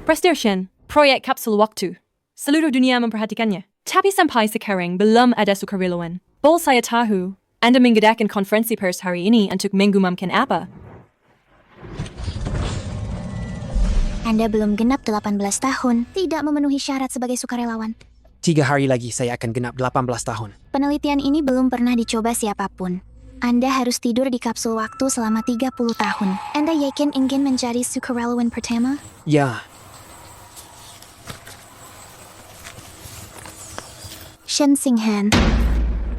Prestation, proyek kapsul waktu. Seluruh dunia memperhatikannya. Tapi sampai sekarang belum ada sukarelawan. Bol saya tahu, Anda mengadakan konferensi pers hari ini untuk mengumumkan apa? Anda belum genap 18 tahun, tidak memenuhi syarat sebagai sukarelawan. 3 hari lagi saya akan genap 18 tahun. Penelitian ini belum pernah dicoba siapapun. Anda harus tidur di kapsul waktu selama 30 tahun. Anda yakin ingin menjadi sukarelawan pertama? Ya, Shen Xinghan.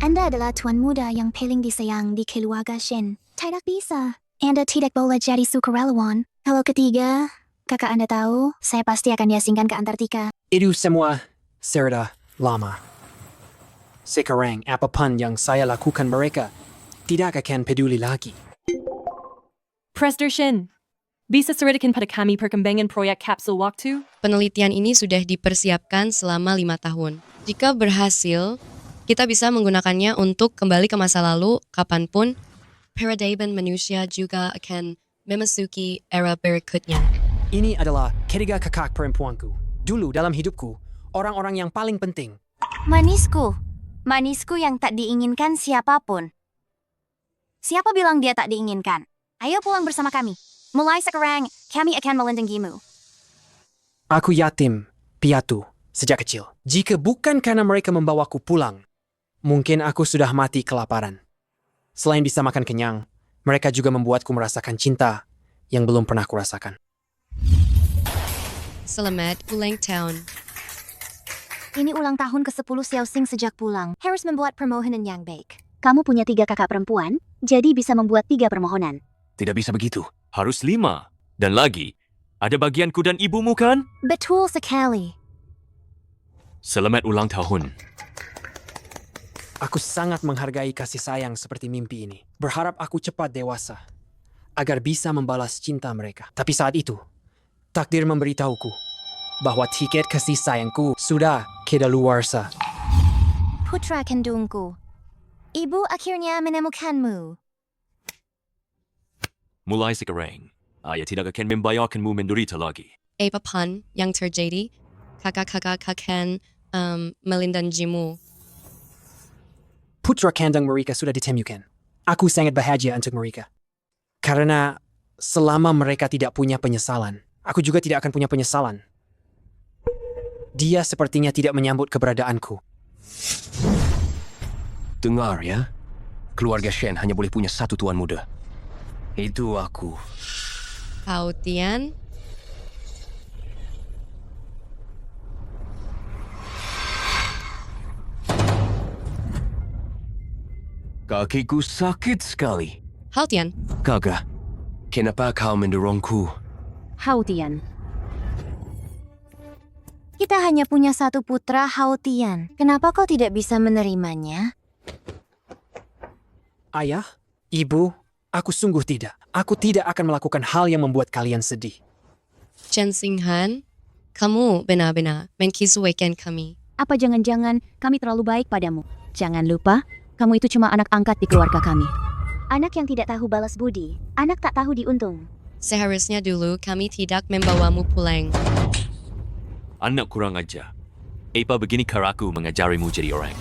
Anda adalah tuan muda yang paling disayang di keluarga Shen. Tidak bisa. Anda tidak boleh jadi sukarelawan. Kalau ketiga, kakak Anda tahu, saya pasti akan diasingkan ke Antartika. itu semua serda lama. Sekarang apapun yang saya lakukan mereka tidak akan peduli lagi. Prestation, bisa ceritakan pada kami perkembangan proyek kapsul waktu? Penelitian ini sudah dipersiapkan selama 5 tahun. Jika berhasil, kita bisa menggunakannya untuk kembali ke masa lalu kapanpun. Peradaban manusia juga akan memasuki era berikutnya. Ini adalah ketiga kakak perempuanku. Dulu dalam hidupku, orang-orang yang paling penting. Manisku. Manisku yang tak diinginkan siapapun. Siapa bilang dia tak diinginkan? Ayo pulang bersama kami. Mulai sekarang, kami akan melindungimu. Aku yatim, piatu, sejak kecil. Jika bukan karena mereka membawaku pulang, mungkin aku sudah mati kelaparan. Selain bisa makan kenyang, mereka juga membuatku merasakan cinta yang belum pernah kurasakan. Selamat ulang tahun. Ini ulang tahun ke-10 Xiao Xing sejak pulang. Harus membuat permohonan yang baik. Kamu punya 3 kakak perempuan, jadi bisa membuat 3 permohonan. Tidak bisa begitu. Harus 5. Dan lagi, ada bagianku dan ibumu kan? Betul sekali. Selamat ulang tahun. Aku sangat menghargai kasih sayang seperti mimpi ini. Berharap aku cepat dewasa, agar bisa membalas cinta mereka. Tapi saat itu, takdir memberitahuku bahwa tiket kasih sayangku sudah kedaluarsa. Putra kandungku. Ibu akhirnya menemukanmu. Mulai sekarang, ayah tidak akan membayarkanmu menderita lagi. Apapun yang terjadi, kakak-kakak akan melindungimu. Putra kandang mereka sudah ditemukan. Aku sangat bahagia untuk mereka. Karena selama mereka tidak punya penyesalan, aku juga tidak akan punya penyesalan. Dia sepertinya tidak menyambut keberadaanku. Dengar ya, keluarga Shen hanya boleh punya satu tuan muda. Itu aku. Kau Tian, Kakiku sakit sekali. Hao Tian, Kakak, kenapa kau mendorongku? Hao Tian. Kita hanya punya satu putra, Hao Tian. Kenapa kau tidak bisa menerimanya? Ayah, ibu, aku sungguh tidak. Aku tidak akan melakukan hal yang membuat kalian sedih. Chen Xinghan, kamu benar-benar mengkisuaikan kami. Apa jangan-jangan kami terlalu baik padamu? Jangan lupa, kamu itu cuma anak angkat di keluarga kami. Anak yang tidak tahu balas budi. Anak tak tahu diuntung. Seharusnya dulu kami tidak membawamu pulang. Anak kurang ajar. Apa begini karaku mengajarimu jadi orang?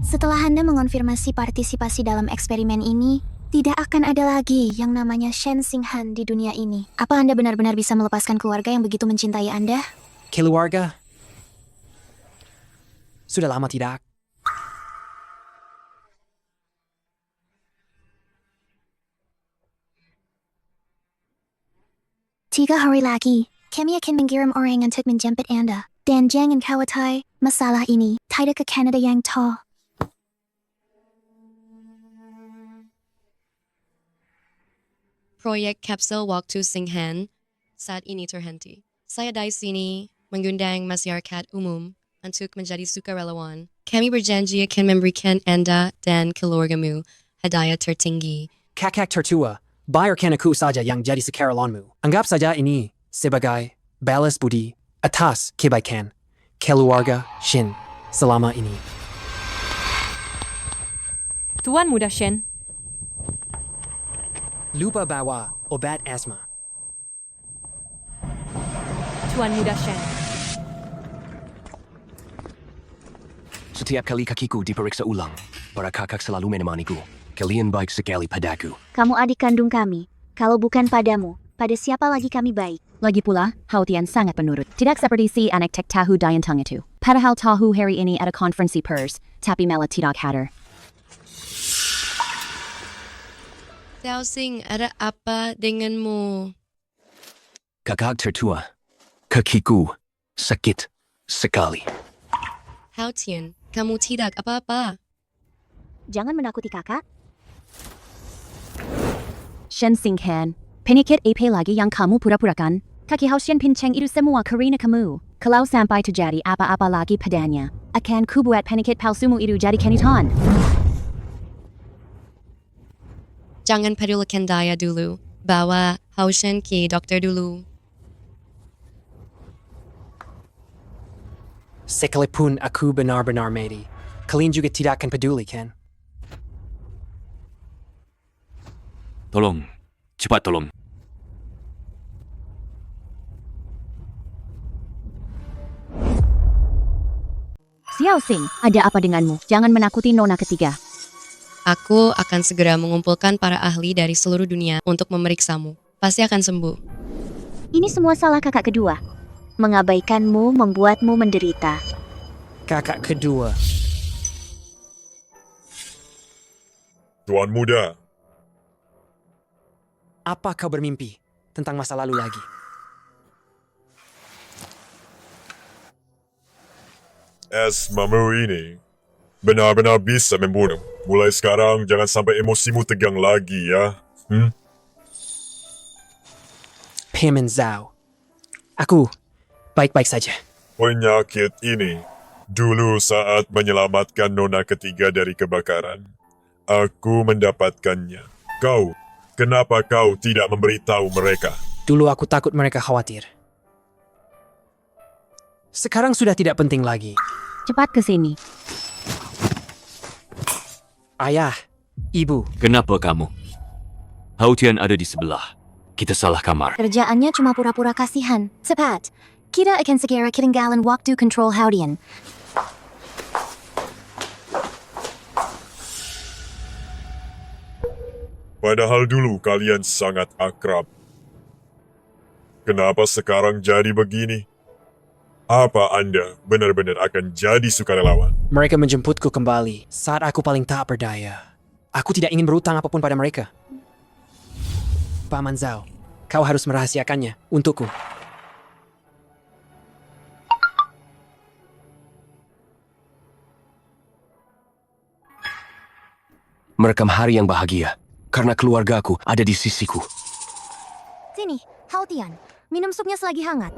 Setelah Anda mengonfirmasi partisipasi dalam eksperimen ini, tidak akan ada lagi yang namanya Shen Xinghan di dunia ini. Apa Anda benar-benar bisa melepaskan keluarga yang begitu mencintai Anda? Keluarga? Sudah lama tidak. 3 hari lagi, kami akan mengirim orang untuk menjemput Anda. Dan jangan khawatir, masalah ini tidak ke Kanada yang tahu. Proyek kapsul waktu Xinghan saat ini terhenti. Saya dari sini mengundang masyarakat umum untuk menjadi sukarelawan. Kami berjanji akan memberikan Anda dan keluargamu hadiah tertinggi. Kakak tertua, bayarkan aku saja yang jadi sukarelawanmu. Anggap saja ini sebagai balas budi atas kebaikan keluarga Shen selama ini. Tuan Muda Shen, Lupa bawa obat asma. Tuan Muda Shen. Setiap kali kakiku diperiksa ulang, para kakak selalu menemaniku. Kalian baik sekali padaku. Kamu adik kandung kami. Kalau bukan padamu, pada siapa lagi kami baik? Lagi pula, Hao Tian sangat penurut. Tidak seperti si anak tek tahu Dayantong itu. Padahal tahu hari ini ada konferensi pers, tapi malah tidak hadir. Xiao Xing, ada apa denganmu? Kakak tertua, kakiku sakit sekali. Hao Tian, kamu tidak apa-apa. Jangan menakuti kakak. Shen Xinghan, penyakit apa lagi yang kamu pura-purakan? Kaki Hao Shen pincang itu semua karena kamu. Kalau sampai terjadi apa-apa lagi padanya, akan kubuat penyakit palsumu itu jadi kenyataan. Jangan pedulikan Daya dulu. Bawa Hao Shen ke dokter dulu. Sekalipun aku benar-benar mati, kalian juga tidak akan peduli, kan? Tolong, cepat tolong. Xiao Xing, ada apa denganmu? Jangan menakuti nona ketiga. Aku akan segera mengumpulkan para ahli dari seluruh dunia untuk memeriksamu. Pasti akan sembuh. Ini semua salah kakak kedua. Mengabaikanmu membuatmu menderita. Kakak kedua. Tuan Muda, Apa kau bermimpi tentang masa lalu lagi? Asmamu ini benar-benar bisa membunuh. Mulai sekarang jangan sampai emosimu tegang lagi ya. Payman Zhao. Aku baik-baik saja. Penyakit ini dulu saat menyelamatkan nona ketiga dari kebakaran. Aku mendapatkannya. Kenapa kau tidak memberitahu mereka? Dulu aku takut mereka khawatir. Sekarang sudah tidak penting lagi. Cepat ke sini. Ayah, ibu, Kenapa kamu? Hao Tian ada di sebelah. Kita salah kamar. Kerjaannya cuma pura-pura kasihan. Cepat, kita akan segera ketinggalan waktu kontrol Haudian. Padahal dulu kalian sangat akrab. Kenapa sekarang jadi begini? Apa Anda benar-benar akan jadi sukarelawan? mereka menjemputku kembali saat aku paling tak berdaya. Aku tidak ingin berutang apapun pada mereka. Paman Zhao, kau harus merahasiakannya untukku. Merekam hari yang bahagia, karena keluargaku ada di sisiku. Sini, Haudian, minum supnya selagi hangat.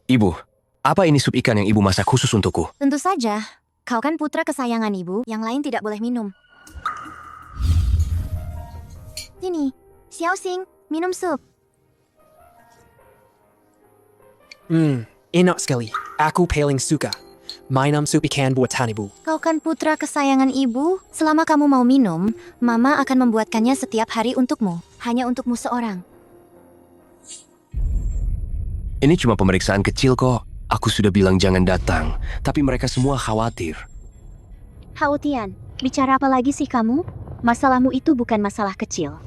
Ibu, apa ini sup ikan yang ibu masak khusus untukku? Tentu saja, kau kan putra kesayangan ibu, yang lain tidak boleh minum. Sini, Xiao Xing, minum sup. Enak sekali. Aku paling suka minum sup ikan buatan ibu. Kau kan putra kesayangan ibu. Selama kamu mau minum, Mama akan membuatkannya setiap hari untukmu. Hanya untukmu seorang. Ini cuma pemeriksaan kecil kok. Aku sudah bilang jangan datang, tapi mereka semua khawatir. Haudian, bicara apa lagi sih kamu? Masalahmu itu bukan masalah kecil.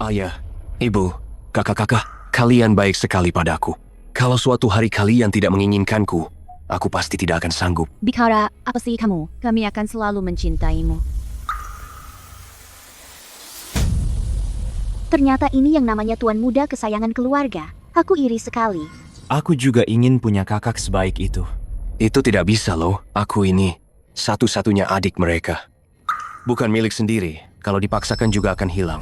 Ayah, ibu, kakak-kakak, kalian baik sekali padaku. Kalau suatu hari kalian tidak menginginkanku, aku pasti tidak akan sanggup. Bicara apa sih kamu? Kami akan selalu mencintaimu. Ternyata ini yang namanya tuan muda kesayangan keluarga. Aku iri sekali. Aku juga ingin punya kakak sebaik itu. Itu tidak bisa loh, aku ini satu-satunya adik mereka. Bukan milik sendiri, kalau dipaksakan juga akan hilang.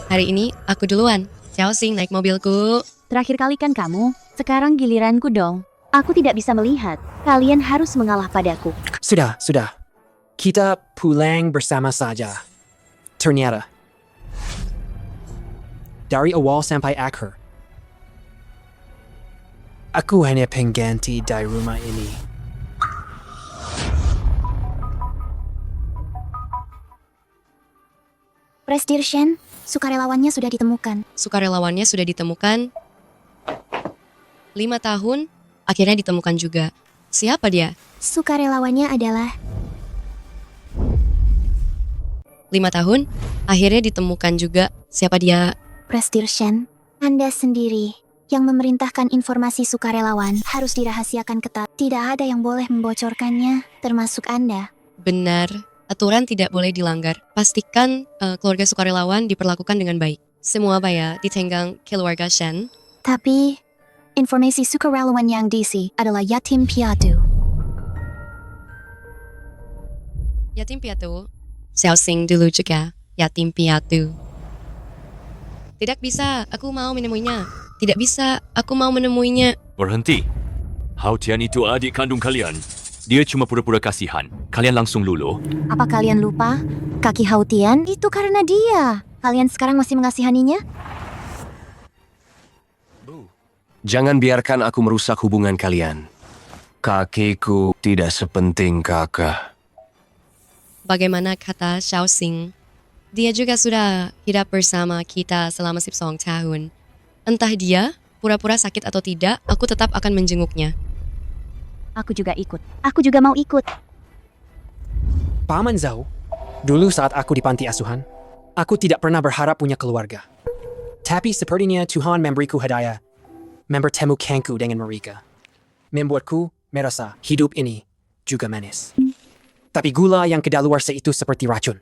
Hari ini aku duluan. Xiao Xing naik mobilku. Terakhir kali kan kamu, sekarang giliranku dong. Aku tidak bisa melihat. Kalian harus mengalah padaku. Sudah. Kita pulang bersama saja. Ternyata, dari awal sampai akhir, aku hanya pengganti dari rumah ini. Presdir Shen, sukarelawannya sudah ditemukan. Sukarelawannya sudah ditemukan. 5 tahun, akhirnya ditemukan juga. Siapa dia? Sukarelawannya adalah 5 tahun, akhirnya ditemukan juga. Siapa dia? Presdir Shen. Anda sendiri yang memerintahkan informasi sukarelawan harus dirahasiakan ketat. Tidak ada yang boleh membocorkannya, termasuk Anda. Benar, aturan tidak boleh dilanggar. Pastikan keluarga sukarelawan diperlakukan dengan baik. Semua baya ditenggang keluarga Shen. Tapi, informasi sukarelawan yang diisi adalah yatim piatu. Yatim piatu, Xiaoxing dulu juga yatim piatu. Tidak bisa, aku mau menemuinya. Tidak bisa, aku mau menemuinya. Berhenti. Hao Tian itu adik kandung kalian. Dia cuma pura-pura kasihan. Kalian langsung luluh. Apa kalian lupa? Kaki Hautian itu karena dia. Kalian sekarang masih mengasihaninya? Jangan biarkan aku merusak hubungan kalian. Kakiku tidak sepenting kakak. Bagaimana kata Xiaoxing? Dia juga sudah hidup bersama kita selama 12 tahun. Entah dia pura-pura sakit atau tidak, aku tetap akan menjenguknya. Aku juga ikut. Aku juga mau ikut. Paman Zhao, dulu saat aku di panti asuhan, aku tidak pernah berharap punya keluarga. Tapi sepertinya Tuhan memberiku hadiah, mempertemukanku dengan mereka. Membuatku merasa hidup ini juga manis. Tapi gula yang kedaluarsa itu seperti racun.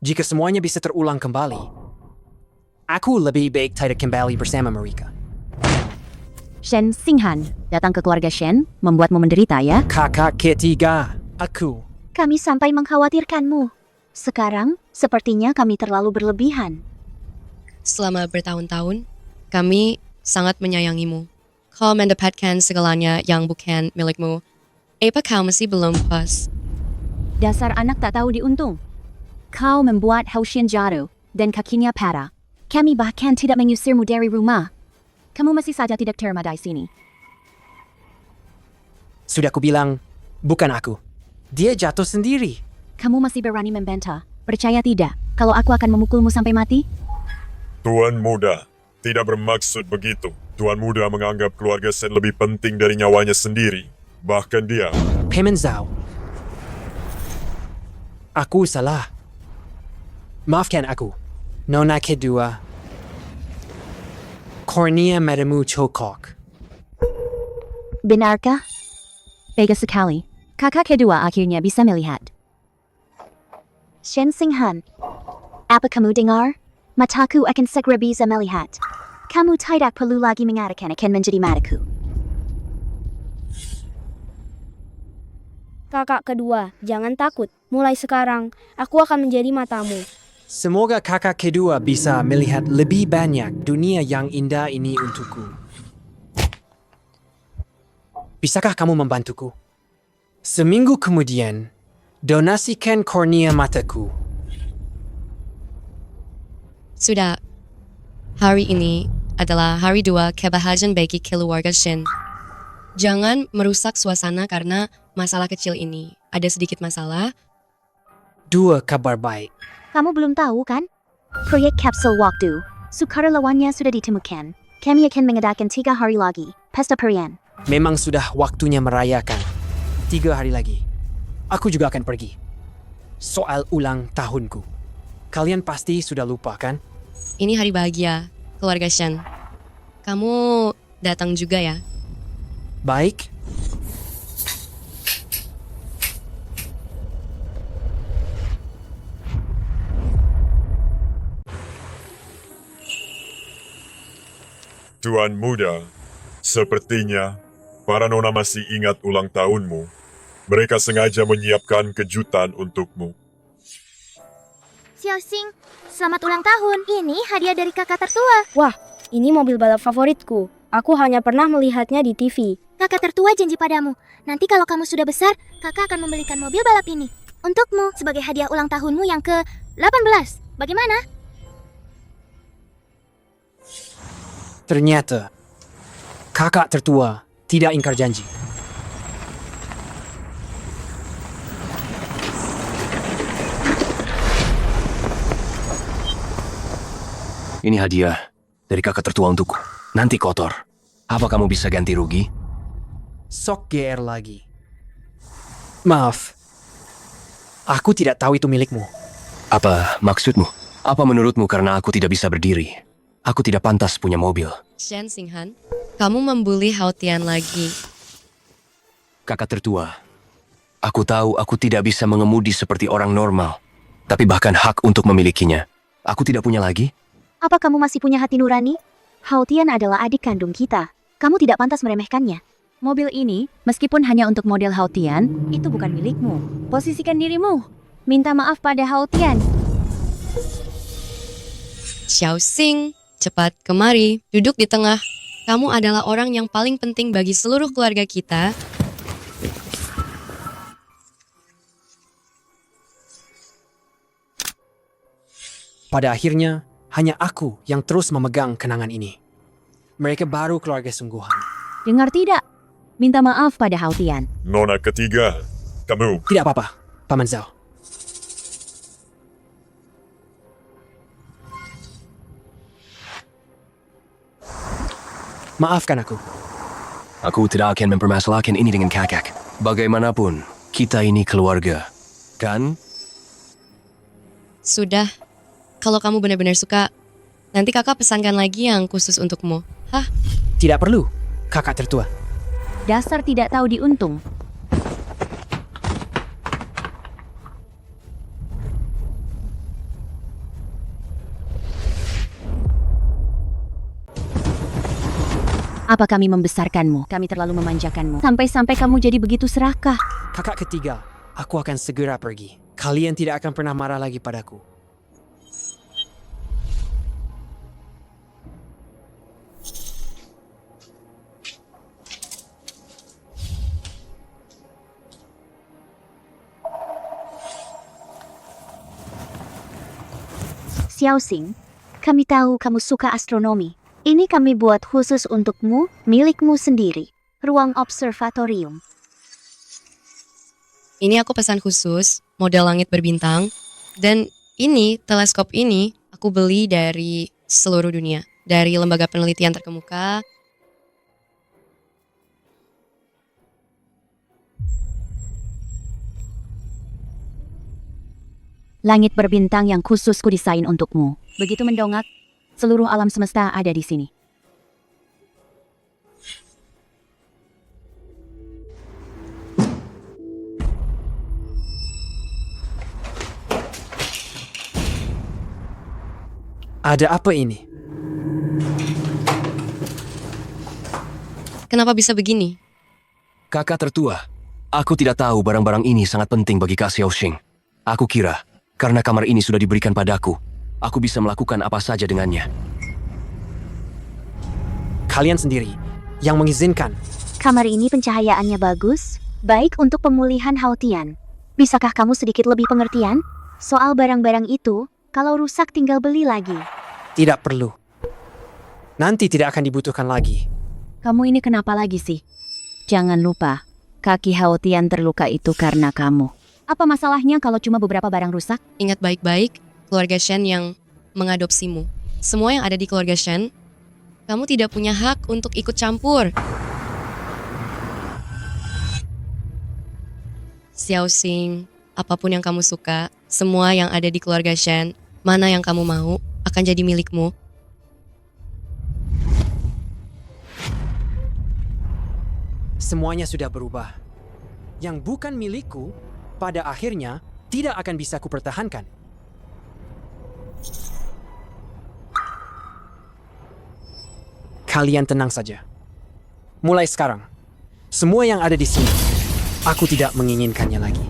Jika semuanya bisa terulang kembali, aku lebih baik tidak kembali bersama mereka. Shen Xinghan, datang ke keluarga Shen, membuatmu menderita ya? Kakak ketiga, aku. Kami sampai mengkhawatirkanmu. Sekarang, sepertinya kami terlalu berlebihan. Selama bertahun-tahun, kami sangat menyayangimu. Kau mendapatkan segalanya yang bukan milikmu. Apa kau masih belum puas? Dasar anak tak tahu diuntung. Kau membuat Haotian jatuh, dan kakinya patah. Kami bahkan tidak mengusirmu dari rumah. Kamu masih saja tidak terima di sini. Sudah kubilang, bukan aku. Dia jatuh sendiri. Kamu masih berani membantah. Percaya tidak, kalau aku akan memukulmu sampai mati? Tuan Muda tidak bermaksud begitu. Tuan Muda menganggap keluarga Shen lebih penting dari nyawanya sendiri. Bahkan dia... Paman Zhao. Aku salah. Maafkan aku. Nona kedua. Kornea matamu cokok. Benarkah? Bagus sekali. Kakak kedua akhirnya bisa melihat. Shen Xinghan, apa kamu dengar? Mataku akan segera bisa melihat. Kamu tidak perlu lagi mengatakan akan menjadi mataku. Kakak kedua, jangan takut. Mulai sekarang, aku akan menjadi matamu. Semoga kakak kedua bisa melihat lebih banyak dunia yang indah ini untukku. Bisakah kamu membantuku? Seminggu kemudian, donasikan kornea mataku. Sudah. Hari ini adalah hari 2 kebahagiaan bagi keluarga Shen. Jangan merusak suasana karena masalah kecil ini. Ada sedikit masalah. 2 kabar baik. Kamu belum tahu kan? Proyek kapsul waktu. Sukarelawannya sudah ditemukan. Kami akan mengadakan 3 hari lagi. Pesta perian. Memang sudah waktunya merayakan. 3 hari lagi. Aku juga akan pergi. Soal ulang tahunku. Kalian pasti sudah lupa kan? Ini hari bahagia, keluarga Shen. Kamu datang juga ya? Baik. Tuan Muda, sepertinya para nona masih ingat ulang tahunmu. Mereka sengaja menyiapkan kejutan untukmu. Xiaoxing, selamat ulang tahun. Ini hadiah dari kakak tertua. Wah, ini mobil balap favoritku. Aku hanya pernah melihatnya di TV. Kakak tertua janji padamu, nanti kalau kamu sudah besar, kakak akan membelikan mobil balap ini. Untukmu, sebagai hadiah ulang tahunmu yang ke-18. Bagaimana? Ternyata, kakak tertua tidak ingkar janji. Ini hadiah dari kakak tertua untukku. Nanti kotor. Apa kamu bisa ganti rugi? Sok GR lagi. Maaf. Aku tidak tahu itu milikmu. Apa maksudmu? Apa menurutmu karena aku tidak bisa berdiri? Aku tidak pantas punya mobil. Shen Xinghan, kamu membuli Hao Tian lagi. Kakak tertua, aku tahu aku tidak bisa mengemudi seperti orang normal. Tapi bahkan hak untuk memilikinya, aku tidak punya lagi. Apa kamu masih punya hati nurani? Hao Tian adalah adik kandung kita. Kamu tidak pantas meremehkannya. Mobil ini, meskipun hanya untuk model Hao Tian, itu bukan milikmu. Posisikan dirimu. Minta maaf pada Hao Tian. Xiao Xing, cepat kemari, duduk di tengah. Kamu adalah orang yang paling penting bagi seluruh keluarga kita. Pada akhirnya, hanya aku yang terus memegang kenangan ini. Mereka baru keluarga sungguhan. Dengar tidak? Minta maaf pada Hao Tian. Nona ketiga, kamu. Tidak apa-apa, Paman Zhao. Maafkan aku. Aku tidak akan mempermasalahkan ini dengan kakak. Bagaimanapun, kita ini keluarga. Kan? Sudah, kalau kamu benar-benar suka, nanti kakak pesankan lagi yang khusus untukmu. Hah? Tidak perlu, kakak tertua. Dasar tidak tahu diuntung. Apa kami membesarkanmu? Kami terlalu memanjakanmu. Sampai-sampai kamu jadi begitu serakah. Kakak ketiga, aku akan segera pergi. Kalian tidak akan pernah marah lagi padaku. Xiao Xing, kami tahu kamu suka astronomi. Ini kami buat khusus untukmu, milikmu sendiri. Ruang observatorium. Ini aku pesan khusus, model langit berbintang. Dan ini, teleskop ini, aku beli dari seluruh dunia. Dari lembaga penelitian terkemuka. Langit berbintang yang khusus kudesain untukmu. Begitu mendongak, seluruh alam semesta ada di sini. Ada apa ini? Kenapa bisa begini? Kakak tertua, aku tidak tahu barang-barang ini sangat penting bagi Kak Xiao Xing. Aku kira, karena kamar ini sudah diberikan padaku, aku bisa melakukan apa saja dengannya. Kalian sendiri yang mengizinkan. Kamar ini pencahayaannya bagus, baik untuk pemulihan Hao Tian. Bisakah kamu sedikit lebih pengertian? Soal barang-barang itu, kalau rusak tinggal beli lagi. Tidak perlu. Nanti tidak akan dibutuhkan lagi. Kamu ini kenapa lagi sih? Jangan lupa, kaki Hao Tian terluka itu karena kamu. Apa masalahnya kalau cuma beberapa barang rusak? Ingat baik-baik, keluarga Shen yang mengadopsimu. Semua yang ada di keluarga Shen, kamu tidak punya hak untuk ikut campur. Xiao Xing, apapun yang kamu suka, semua yang ada di keluarga Shen, mana yang kamu mau, akan jadi milikmu. Semuanya sudah berubah. Yang bukan milikku, pada akhirnya tidak akan bisa kupertahankan. Kalian tenang saja. Mulai sekarang, semua yang ada di sini, aku tidak menginginkannya lagi.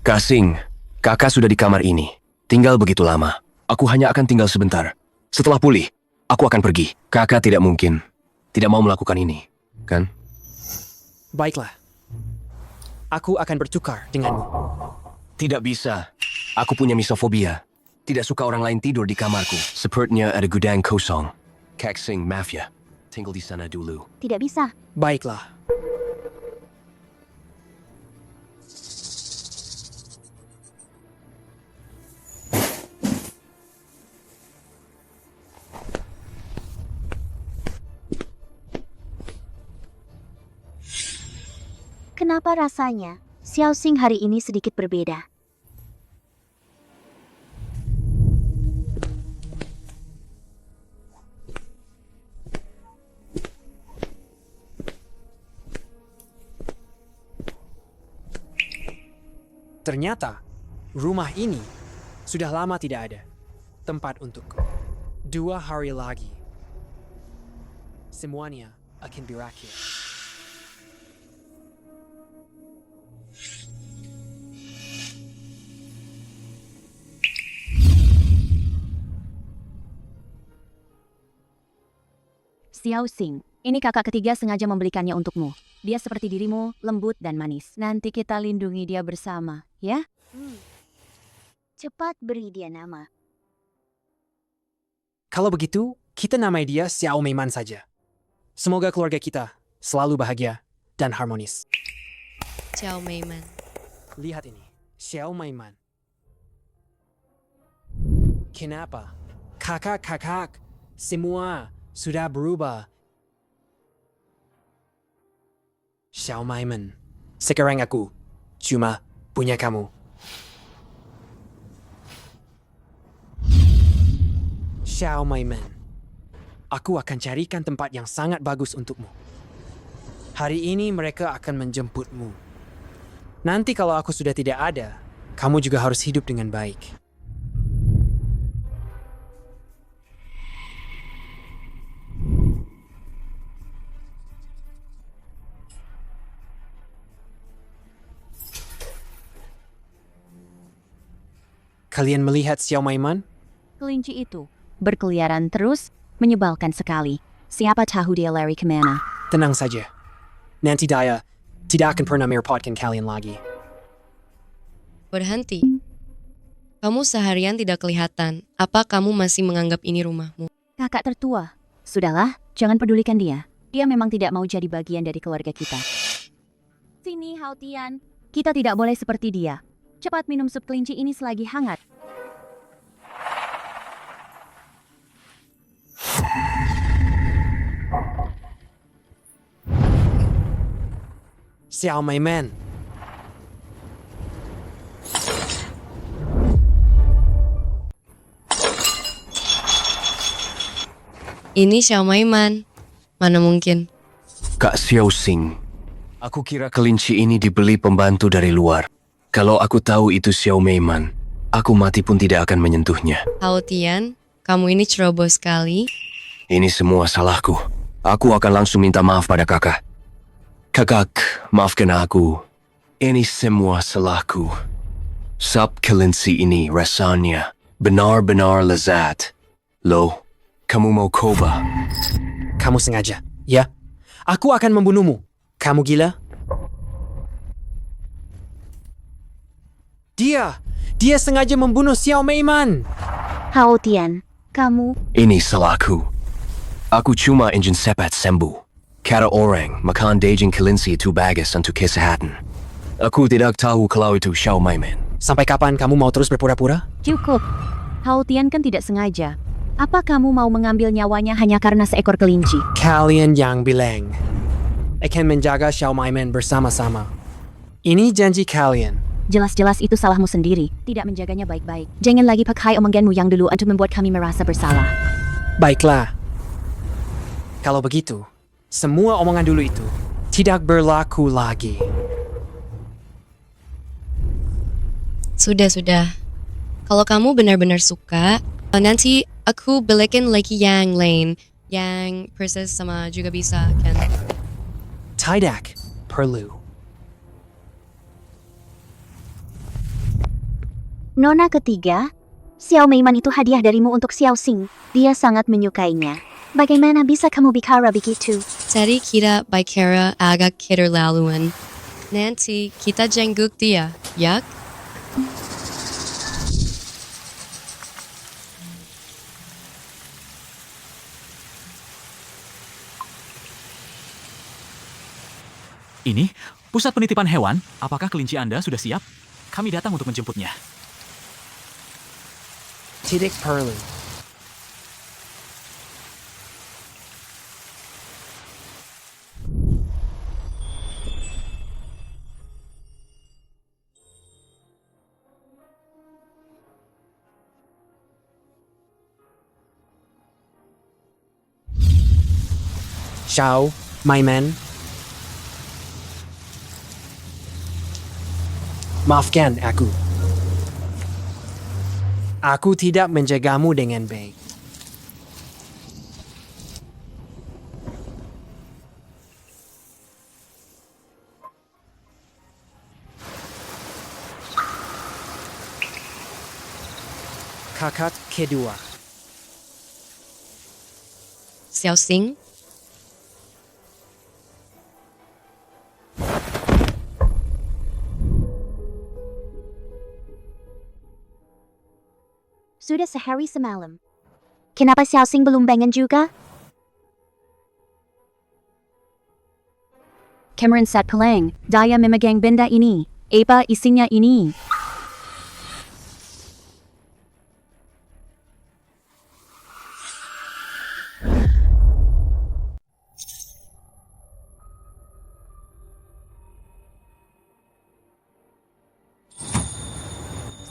Kak Xing, kakak sudah di kamar ini. Tinggal begitu lama. Aku hanya akan tinggal sebentar. Setelah pulih, aku akan pergi. Kakak tidak mungkin tidak mau melakukan ini, kan? Baiklah. Aku akan bertukar denganmu. Tidak bisa. Aku punya misofobia. Tidak suka orang lain tidur di kamarku. Sepertinya ada gudang kosong. Kak Xing Mafia. Tinggal di sana dulu. Tidak bisa. Baiklah. kenapa rasanya Xiao Xing hari ini sedikit berbeda. Ternyata, rumah ini sudah lama tidak ada tempat untukku. 2 hari lagi, semuanya akan berakhir. Xiao Xing, ini kakak ketiga sengaja membelikannya untukmu. Dia seperti dirimu, lembut dan manis. Nanti kita lindungi dia bersama, ya? Cepat beri dia nama. Kalau begitu, kita namai dia Xiao Meiman saja. Semoga keluarga kita selalu bahagia dan harmonis. Xiao Meiman. Lihat ini, Xiao Meiman. Kenapa? Kakak-kakak, semua sudah berubah. Xiao Meiman, sekarang aku cuma punya kamu. Xiao Meiman, aku akan carikan tempat yang sangat bagus untukmu. Hari ini mereka akan menjemputmu. Nanti kalau aku sudah tidak ada, kamu juga harus hidup dengan baik. Kalian melihat Xiao Meiman? Kelinci itu berkeliaran terus, menyebalkan sekali. Siapa tahu dia lari kemana? Tenang saja. Nanti dia tidak akan pernah merepotkan kalian lagi. Berhenti. Kamu seharian tidak kelihatan. Apa kamu masih menganggap ini rumahmu? Kakak tertua. Sudahlah, jangan pedulikan dia. Dia memang tidak mau jadi bagian dari keluarga kita. Sini, Hao Tian. Kita tidak boleh seperti dia. Cepat minum sup kelinci ini selagi hangat. Xiao Meiman. Ini Xiao Meiman. Mana mungkin? Kak Xiao Xing, aku kira kelinci ini dibeli pembantu dari luar. Kalau aku tahu itu Xiao Meiman, aku mati pun tidak akan menyentuhnya. Hao Tian, kamu ini ceroboh sekali. Ini semua salahku. Aku akan langsung minta maaf pada kakak. Kakak, maafkan aku. Ini semua salahku. Sup kelinci ini rasanya benar-benar lezat. Loh, kamu mau coba? Kamu sengaja, ya? Aku akan membunuhmu. Kamu gila? Dia sengaja membunuh Xiao Meiman. Hao Tian, kamu... Ini salahku. Aku cuma ingin cepat sembuh. Kata orang makan daging kelinci itu bagus untuk kesehatan. Aku tidak tahu kalau itu Xiao Meiman. Sampai kapan kamu mau terus berpura-pura? Cukup. Hao Tian kan tidak sengaja. Apa kamu mau mengambil nyawanya hanya karena seekor kelinci? Kalian yang bilang akan menjaga Xiao Meiman bersama-sama. Ini janji kalian. Jelas-jelas itu salahmu sendiri. Tidak menjaganya baik-baik. Jangan lagi pakai omonganmu yang dulu untuk membuat kami merasa bersalah. Baiklah. Kalau begitu, semua omongan dulu itu tidak berlaku lagi. Sudah. Kalau kamu benar-benar suka, nanti aku belikan lagi yang lain. Yang persis sama juga bisa, kan? Tidak perlu. Nona ketiga, Xiao Meiman itu hadiah darimu untuk Xiao Xing. Dia sangat menyukainya. Bagaimana bisa kamu bicara begitu? Tadi kita bicara agak keterlaluan. Nanti kita jengguk dia, ya? Ini, pusat penitipan hewan. Apakah kelinci Anda sudah siap? Kami datang untuk menjemputnya. Tidak perlu. Xiao, my men. Maafkan aku. Aku tidak menjagamu dengan baik. Kakak kedua. Xiao Xing, Sudah sehari semalam. Kenapa Xiao Xing belum bangun juga? Cameron Sat Peleng, daya memegang benda ini. Apa isinya ini?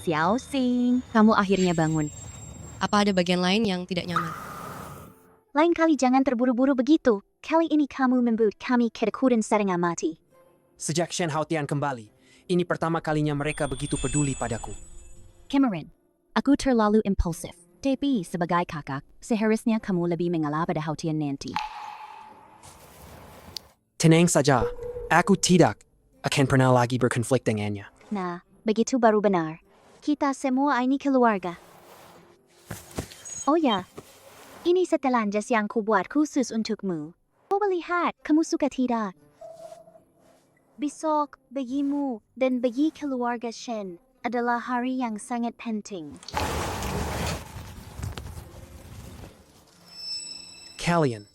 Xiao Xing, kamu akhirnya bangun. apa ada bagian lain yang tidak nyaman? Lain kali jangan terburu-buru begitu. Kali ini kamu membuat kami ketakutan setengah mati. Sejak Shen Haotian kembali, ini pertama kalinya mereka begitu peduli padaku. Cameron, aku terlalu impulsif. Tapi sebagai kakak, seharusnya kamu lebih mengalah pada Haotian nanti. Tenang saja, aku tidak akan pernah lagi berkonflik dengannya. Nah, begitu baru benar. Kita semua ini keluarga. Oh ya, ini setelan jas yang kubuat khusus untukmu. Coba lihat, kamu suka tidak? Besok, bagimu dan bagi keluarga Shen adalah hari yang sangat penting. Kalian,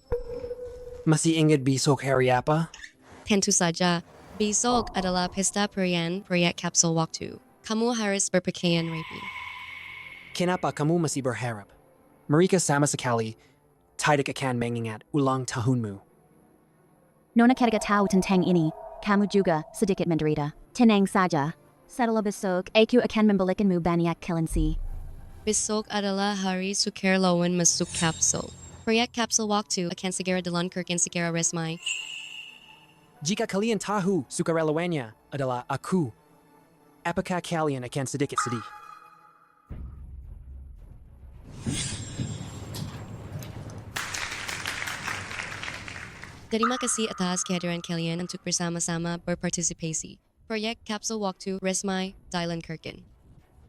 masih ingat besok hari apa? Tentu saja, besok adalah pesta perayaan proyek kapsul waktu. Kamu harus berpakaian rapi. Kenapa kamu masih berharap? Mereka sama sekali tidak akan mengingat ulang tahunmu. Nona ketika tahu tentang ini, kamu juga sedikit menderita. Tenang saja. Setelah besok, aku akan membelikanmu banyak kelinci. Besok adalah hari Sukarelawan masuk kapsul. Proyek kapsul waktu akan segera diluncurkan secara resmi. Jika kalian tahu sukarelawannya adalah aku, apakah kalian akan sedikit sedih? Terima kasih atas kehadiran kalian untuk bersama-sama berpartisipasi. Proyek kapsul waktu resmi diluncurkan.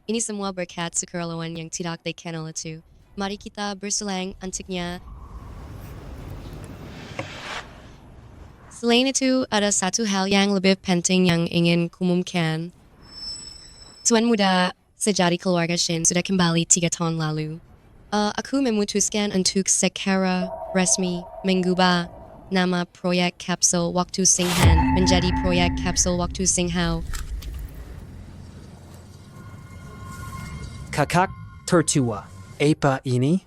Ini semua berkat sukarelawan yang tidak dikenal itu. Mari kita berselang untuknya. Selain itu, ada satu hal yang lebih penting yang ingin kumumkan. Tuan muda sejati keluarga Shin sudah kembali 3 tahun lalu. Aku memutuskan untuk secara resmi mengubah nama proyek kapsul waktu Singhan menjadi proyek kapsul waktu Singhao. Kakak tertua, apa ini?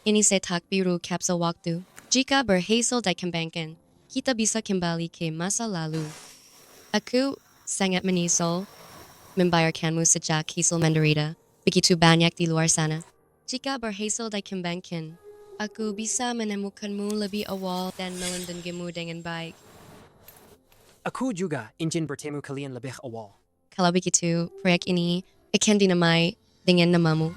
Ini setak biru kapsul waktu. Jika berhasil dikembangkan, kita bisa kembali ke masa lalu. Aku sangat menyesal membayarkanmu sejak hasil menderita begitu banyak di luar sana. Jika berhasil dikembangkan, aku bisa menemukanmu lebih awal dan melindungimu dengan baik. Aku juga ingin bertemu kalian lebih awal. Kalau begitu, proyek ini akan dinamai dengan namamu.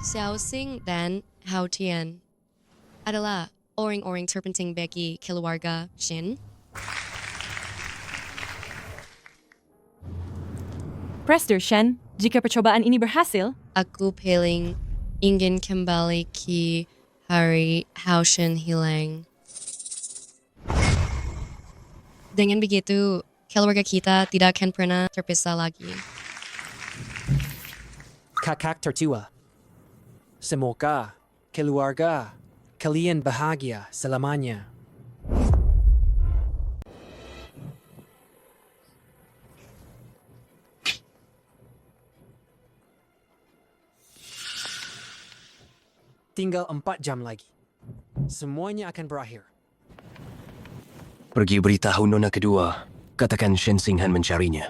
Xiao Xing dan Hao Tian adalah orang-orang terpenting bagi keluarga Shin. Prester Shen, jika percobaan ini berhasil, Aku paling ingin kembali ke hari Hao Shen hilang. Dengan begitu, keluarga kita tidak akan pernah terpisah lagi. Kakak tertua, semoga keluarga kalian bahagia selamanya. Tinggal 4 jam lagi. Semuanya akan berakhir. Pergi beritahu nona kedua. Katakan Shen Xinghan mencarinya.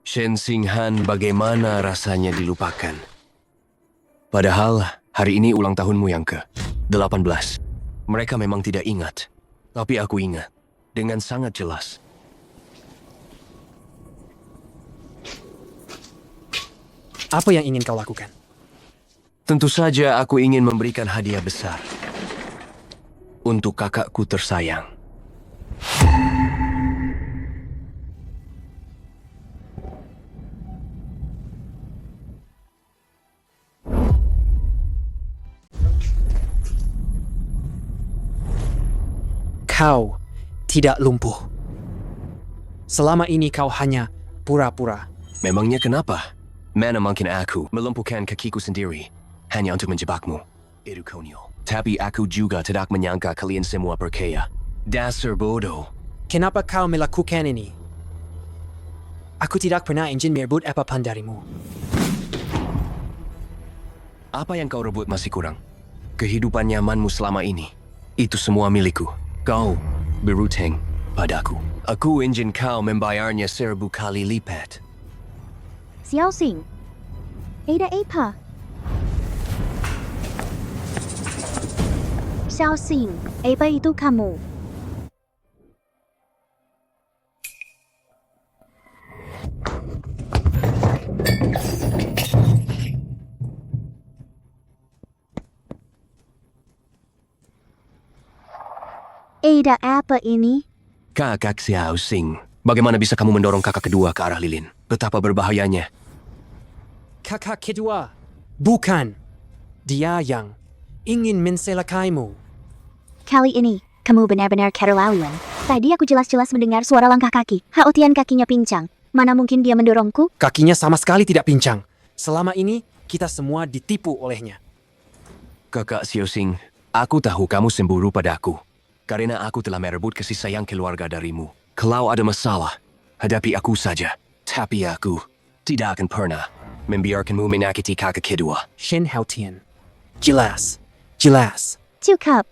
Shen Xinghan, bagaimana rasanya dilupakan? Padahal hari ini ulang tahunmu yang ke-18. Mereka memang tidak ingat, tapi aku ingat dengan sangat jelas. Apa yang ingin kau lakukan? Tentu saja aku ingin memberikan hadiah besar untuk kakakku tersayang. Kau tidak lumpuh. Selama ini kau hanya pura-pura. Memangnya kenapa? Mana mungkin aku melumpuhkan kakiku sendiri hanya untuk menjebakmu. Itu konyol. Tapi aku juga tidak menyangka kalian semua percaya. Dasar bodoh. Kenapa kau melakukan ini? Aku tidak pernah ingin merebut apapun darimu. Apa yang kau rebut masih kurang? Kehidupan nyamanmu selama ini. Itu semua milikku. Kau berutang padaku. Aku ingin kau membayarnya 1000 kali lipat. Xiao Xing. Ada apa? Xiao Xing, apa itu kamu? Ada apa ini? Kakak Xiao Xing, bagaimana bisa kamu mendorong kakak kedua ke arah lilin? Betapa berbahayanya. Kakak kedua, bukan. Dia yang ingin mencelakaimu. Kali ini, kamu benar-benar keterlaluan. Tadi aku jelas-jelas mendengar suara langkah kaki. Haotian kakinya pincang. Mana mungkin dia mendorongku? Kakinya sama sekali tidak pincang. Selama ini, kita semua ditipu olehnya. Kakak Xiao Xing, aku tahu kamu cemburu padaku. Karena aku telah merebut kasih sayang keluarga darimu. Kalau ada masalah, hadapi aku saja. Tapi aku tidak akan pernah membiarkanmu menyakiti kakak kedua. Shen Haotian. Jelas. Jelas. Cukup.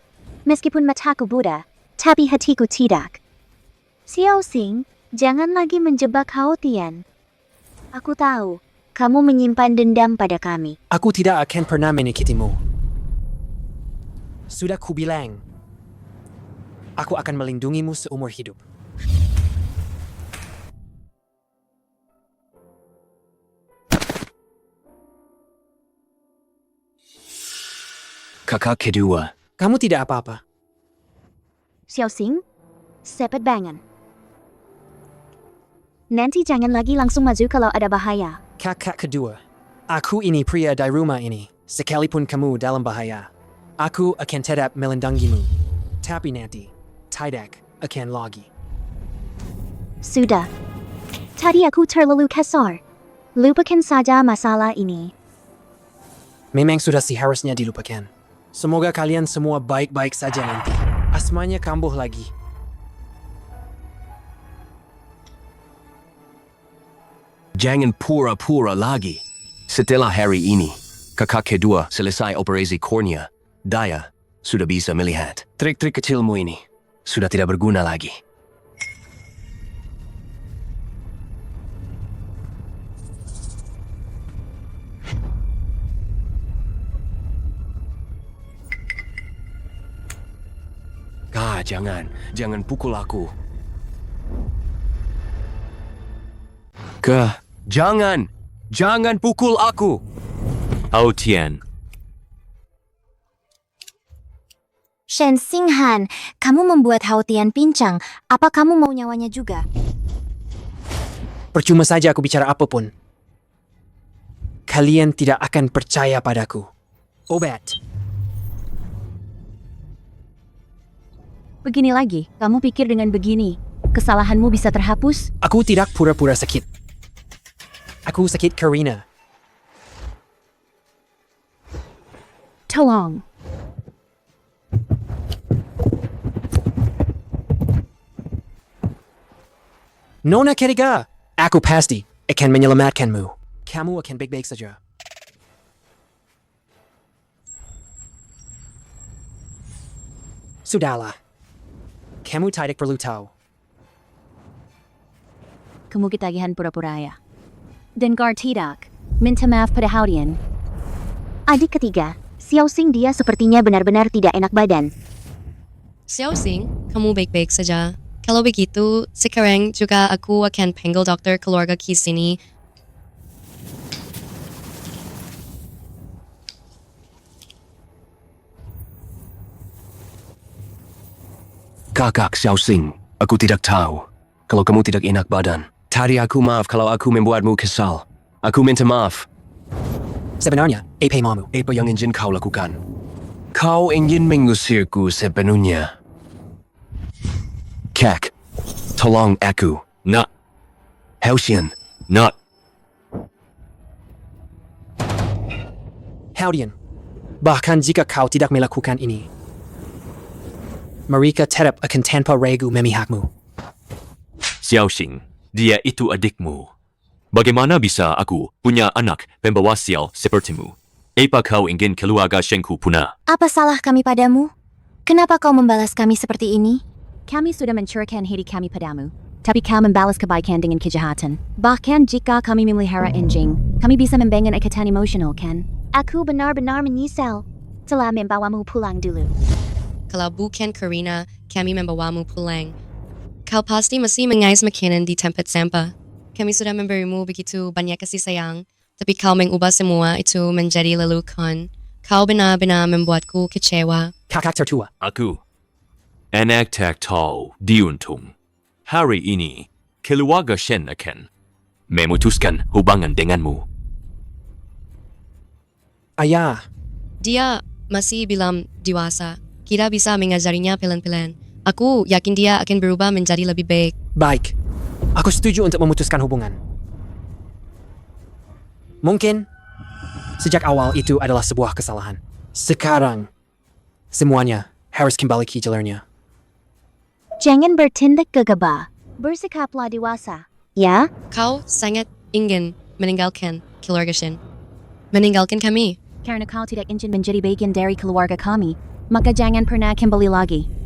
Meskipun mataku buta, tapi hatiku tidak. Xiao Xing, jangan lagi menjebak Haotian. Aku tahu, kamu menyimpan dendam pada kami. Aku tidak akan pernah menyakitimu. Sudah kubilang. Aku akan melindungimu seumur hidup. Kakak kedua. Kamu tidak apa-apa. Xiao Xing, sepet bangun. Nanti jangan lagi langsung maju kalau ada bahaya. Kakak kedua. Aku ini pria di rumah ini. Sekalipun kamu dalam bahaya, aku akan tetap melindungimu. Tapi nanti, tidak akan lagi. Sudah. Tadi aku terlalu kasar. Lupakan saja masalah ini. Memang sudah seharusnya dilupakan. Semoga kalian semua baik-baik saja nanti. Asmanya kambuh lagi. Jangan pura-pura lagi. Setelah hari ini, kakak kedua selesai operasi kornea. Daya sudah bisa melihat. Trik-trik kecilmu ini sudah tidak berguna lagi. Jangan pukul aku. Jangan pukul aku. Haotian, Shen Xinghan, kamu membuat Haotian pincang. Apa kamu mau nyawanya juga? Percuma saja aku bicara apapun. Kalian tidak akan percaya padaku. Obat. Begini lagi, kamu pikir dengan begini, kesalahanmu bisa terhapus? Aku tidak pura-pura sakit. Aku sakit karena Tolong. Nona ketiga. Aku pasti akan menyelamatkanmu. Kamu akan baik-baik saja. Sudahlah. Kamu tidak perlu tahu. Kamu ketagihan pura-pura ya. Dengar tidak. Minta maaf pada Haodian. Adik ketiga, Xiao Xing dia sepertinya benar-benar tidak enak badan. Xiao Xing, kamu baik-baik saja. Kalau begitu, sekarang juga aku akan panggil dokter keluarga ke sini. Kakak Xiao Xing, aku tidak tahu. Kalau kamu tidak enak badan. Tadi aku maaf kalau aku membuatmu kesal. Aku minta maaf. Sebenarnya, apa maumu? Apa yang ingin kau lakukan? Kau ingin mengusirku sepenuhnya. Kak, tolong aku. Nak, Haosian, nak. Haodian, bahkan jika kau tidak melakukan ini, mereka tetap akan tanpa ragu memihakmu. Xiao Xing, dia itu adikmu. Bagaimana bisa aku punya anak pembawa sial sepertimu? Apa kau ingin keluarga Shengku punah? Apa salah kami padamu? Kenapa kau membalas kami seperti ini? Kami sudah mencurahkan hati kami padamu. Tapi kau membalas kebaikan dengan kejahatan. Bahkan jika kami memelihara anjing, kami bisa membangun ikatan emosional, kan? Aku benar-benar menyesal telah membawamu pulang dulu. Kalau bukan Karina, kami membawamu pulang. Kau pasti masih mengais makanan di tempat sampah. Kami sudah memberimu begitu banyak kasih sayang, tapi kau mengubah semua itu menjadi lelucon. Kau benar-benar membuatku kecewa. Kakak tertua, Aku, anak tak tahu diuntung. Hari ini, keluarga Shen akan memutuskan hubungan denganmu. ayah, Dia masih belum dewasa. Kita bisa mengajarinya pelan-pelan. Aku yakin dia akan berubah menjadi lebih baik. baik. Aku setuju untuk memutuskan hubungan. Mungkin sejak awal itu adalah sebuah kesalahan. Sekarang, semuanya harus kembali ke jalannya. Jangan bertindak gegabah. Bersikaplah dewasa. Ya? Kau sangat ingin meninggalkan keluarga Shen. Meninggalkan kami. Karena kau tidak ingin menjadi bagian dari keluarga kami, maka jangan pernah kembali lagi.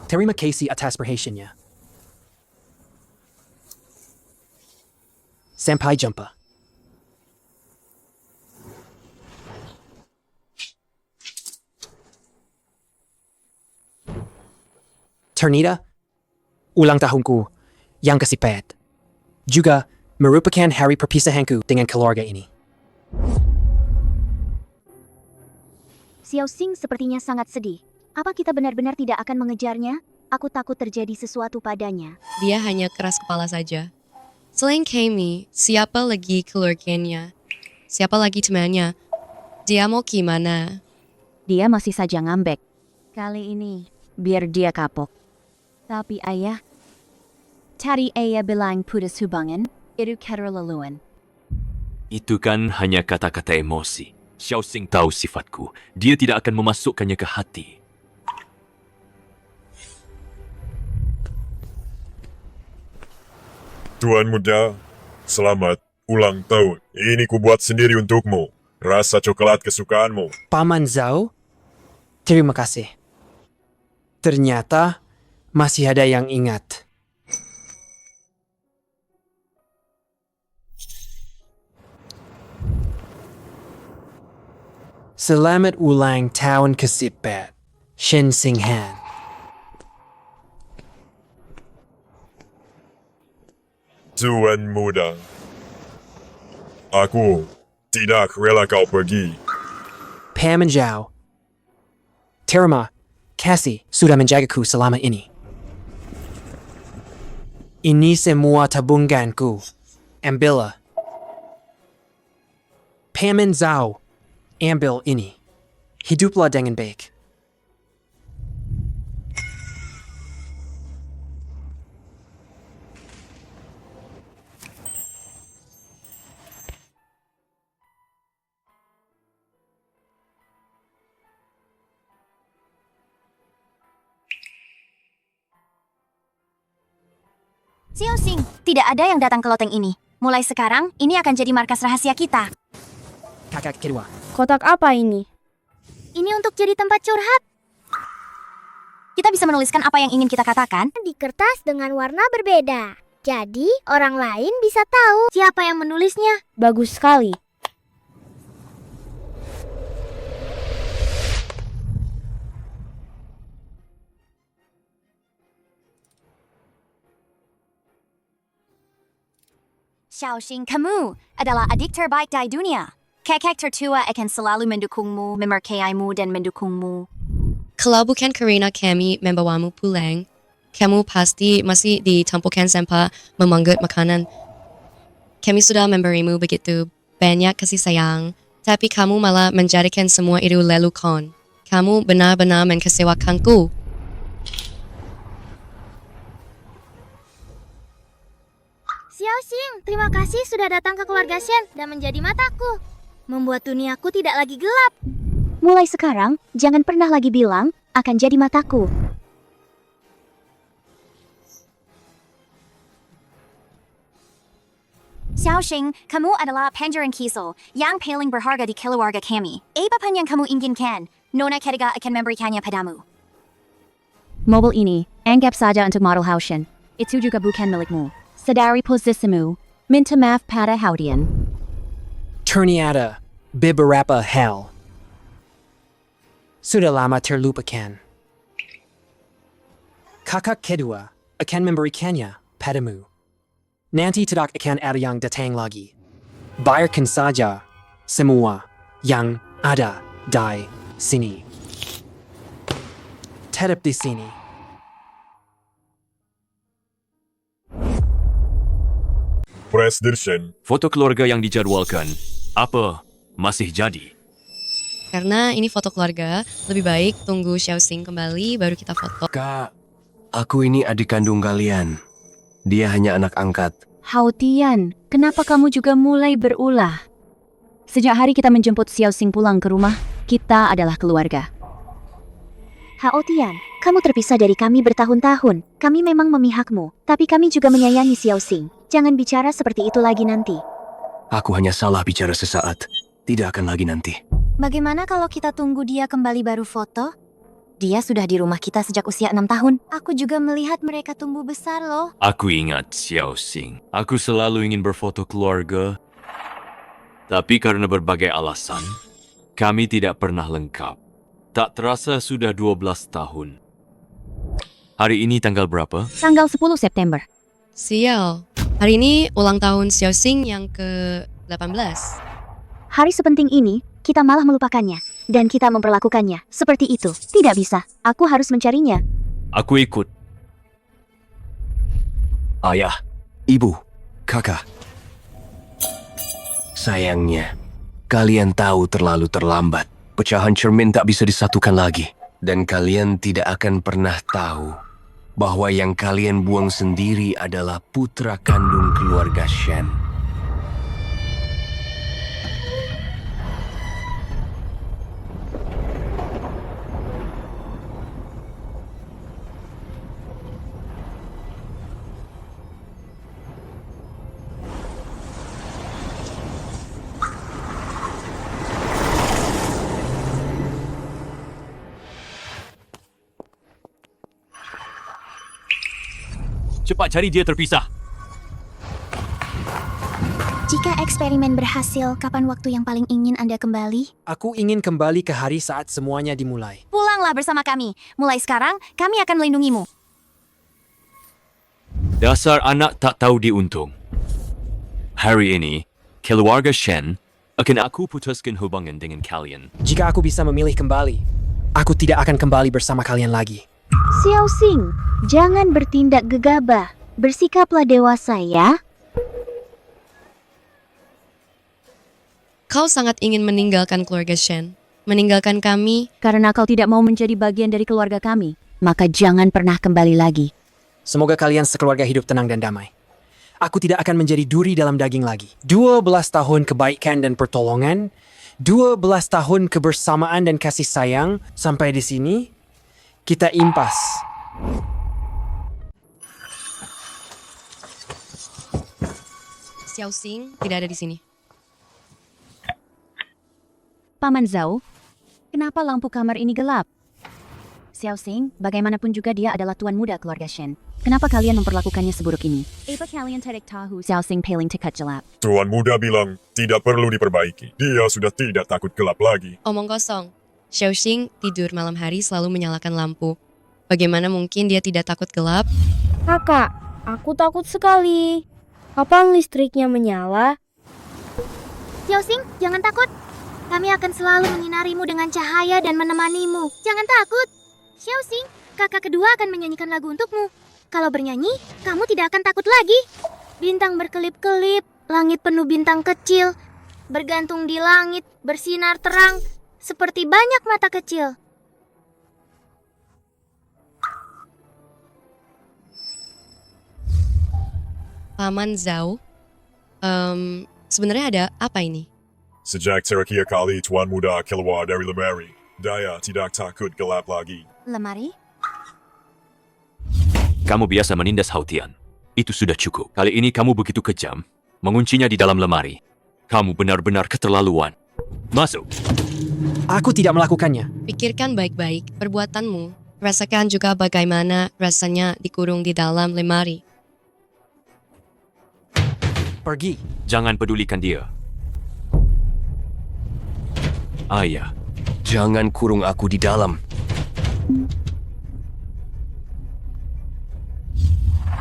Terima kasih atas perhatiannya. Sampai jumpa. Ternita, ulang tahunku yang ke-10. Juga merupakan hari perpisahanku dengan keluarga ini. Xiao Xing sepertinya sangat sedih. Apa kita benar-benar tidak akan mengejarnya? Aku takut terjadi sesuatu padanya. Dia hanya keras kepala saja. Selain kami, siapa lagi keluarganya? Siapa lagi temannya? Dia mau gimana? Dia masih saja ngambek. Kali ini, biar dia kapok. Tapi ayah, tadi ayah bilang putus hubungan, itu keterlaluan. Itu kan hanya kata-kata emosi. Xiao Xing tahu sifatku. Dia tidak akan memasukkannya ke hati. Tuan muda, selamat ulang tahun. Ini kubuat sendiri untukmu. Rasa coklat kesukaanmu. Paman Zhao, terima kasih. Ternyata masih ada yang ingat. Selamat ulang tahun ke-10, Shen Xinghan. Tuan muda, aku tidak rela kau pergi. Paman Zhao, terima kasih sudah menjagaku selama ini. Ini semua tabunganku. Ambillah. Paman Zhao, ambil ini. Hiduplah dengan baik. Xiaoxing, tidak ada yang datang ke loteng ini. Mulai sekarang, ini akan jadi markas rahasia kita. Kakak kedua. Kotak apa ini? Ini untuk jadi tempat curhat. Kita bisa menuliskan apa yang ingin kita katakan Di kertas dengan warna berbeda. Jadi, orang lain bisa tahu siapa yang menulisnya. Bagus sekali. Xiaoxing, kamu adalah adik terbaik di dunia. Kakak tertua akan selalu mendukungmu, memerkaimu, dan mendukungmu. Kalau bukan karena kami membawamu pulang, kamu pasti masih ditampukan sampah memanggut makanan. Kami sudah memberimu begitu banyak kasih sayang, tapi kamu malah menjadikan semua itu lelucon. Kamu benar-benar mengecewakanku. Xiaoxing, terima kasih sudah datang ke keluarga Shen dan menjadi mataku. Membuat duniaku tidak lagi gelap. Mulai sekarang, jangan pernah lagi bilang, akan jadi mataku. Xiaoxing, kamu adalah pangeran Kisel yang paling berharga di keluarga kami. Apapun yang kamu inginkan, Nona ketiga akan memberikannya padamu. Mobil ini, anggap saja untuk model Haoshen. Itu juga bukan milikmu. Sadari posisimu. Minta maaf pada Haudian. Ternyata beberapa hal sudah lama terlupakan. Kakak kedua akan memberikannya padamu. Nanti tidak akan ada yang datang lagi. Bayarkan saja semua yang ada di sini. Tetap di sini. Presdirchen, Foto keluarga yang dijadwalkan, apa masih jadi? Karena ini foto keluarga, lebih baik tunggu Xiaoxing kembali baru kita foto. Kak, aku ini adik kandung kalian. Dia hanya anak angkat. Haotian, kenapa kamu juga mulai berulah? Sejak hari kita menjemput Xiaoxing pulang ke rumah, kita adalah keluarga. Haotian, kamu terpisah dari kami bertahun-tahun. Kami memang memihakmu, tapi kami juga menyayangi Xiaoxing. Jangan bicara seperti itu lagi nanti. Aku hanya salah bicara sesaat. Tidak akan lagi nanti. Bagaimana kalau kita tunggu dia kembali baru foto? Dia sudah di rumah kita sejak usia 6 tahun. Aku juga melihat mereka tumbuh besar loh. Aku ingat Xiaoxing. Aku selalu ingin berfoto keluarga. Tapi karena berbagai alasan, kami tidak pernah lengkap. Tak terasa sudah 12 tahun. Hari ini tanggal berapa? Tanggal 10 September. Sial, hari ini ulang tahun Xiaoxing yang ke-18. Hari sepenting ini, kita malah melupakannya. Dan kita memperlakukannya seperti itu. Tidak bisa. Aku harus mencarinya. Aku ikut. Ayah, ibu, kakak. Sayangnya, kalian tahu terlalu terlambat. Pecahan cermin tak bisa disatukan lagi. Dan kalian tidak akan pernah tahu bahwa yang kalian buang sendiri adalah putra kandung keluarga Shen. Cepat cari dia terpisah. Jika eksperimen berhasil, kapan waktu yang paling ingin Anda kembali? Aku ingin kembali ke hari saat semuanya dimulai. Pulanglah bersama kami. Mulai sekarang, kami akan melindungimu. Dasar anak tak tahu diuntung. Hari ini, keluarga Shen akan aku putuskan hubungan dengan kalian. Jika aku bisa memilih kembali, aku tidak akan kembali bersama kalian lagi. Xiaoxing, jangan bertindak gegabah. Bersikaplah dewasa ya. Kau sangat ingin meninggalkan keluarga Shen, meninggalkan kami. Karena kau tidak mau menjadi bagian dari keluarga kami, maka jangan pernah kembali lagi. Semoga kalian sekeluarga hidup tenang dan damai. Aku tidak akan menjadi duri dalam daging lagi. 12 tahun kebaikan dan pertolongan, 12 tahun kebersamaan dan kasih sayang, sampai di sini, kita impas. Xiao Xing tidak ada di sini. Paman Zhao, kenapa lampu kamar ini gelap? Xiao Xing, bagaimanapun juga dia adalah tuan muda keluarga Shen. Kenapa kalian memperlakukannya seburuk ini? Apa kalian tidak tahu Xiao Xing paling tekat gelap? Tuan muda bilang tidak perlu diperbaiki. Dia sudah tidak takut gelap lagi. Omong kosong. Xiao Xing tidur malam hari selalu menyalakan lampu. Bagaimana mungkin dia tidak takut gelap? Kakak, aku takut sekali. Kapan listriknya menyala? Xiao Xing, jangan takut. Kami akan selalu menyinarimu dengan cahaya dan menemanimu. Jangan takut. Xiao Xing, kakak kedua akan menyanyikan lagu untukmu. Kalau bernyanyi, kamu tidak akan takut lagi. Bintang berkelip-kelip, langit penuh bintang kecil, bergantung di langit, bersinar terang, seperti banyak mata kecil. Paman Zhao, sebenarnya ada apa ini? Sejak terakhir kali tuan muda keluar dari lemari, dia tidak takut gelap lagi. Lemari? Kamu biasa menindas Haotian. Itu sudah cukup. Kali ini kamu begitu kejam, menguncinya di dalam lemari. Kamu benar-benar keterlaluan. Masuk. Aku tidak melakukannya. Pikirkan baik-baik perbuatanmu. Rasakan juga bagaimana rasanya dikurung di dalam lemari. Pergi. Jangan pedulikan dia. Ayah, Jangan kurung aku di dalam.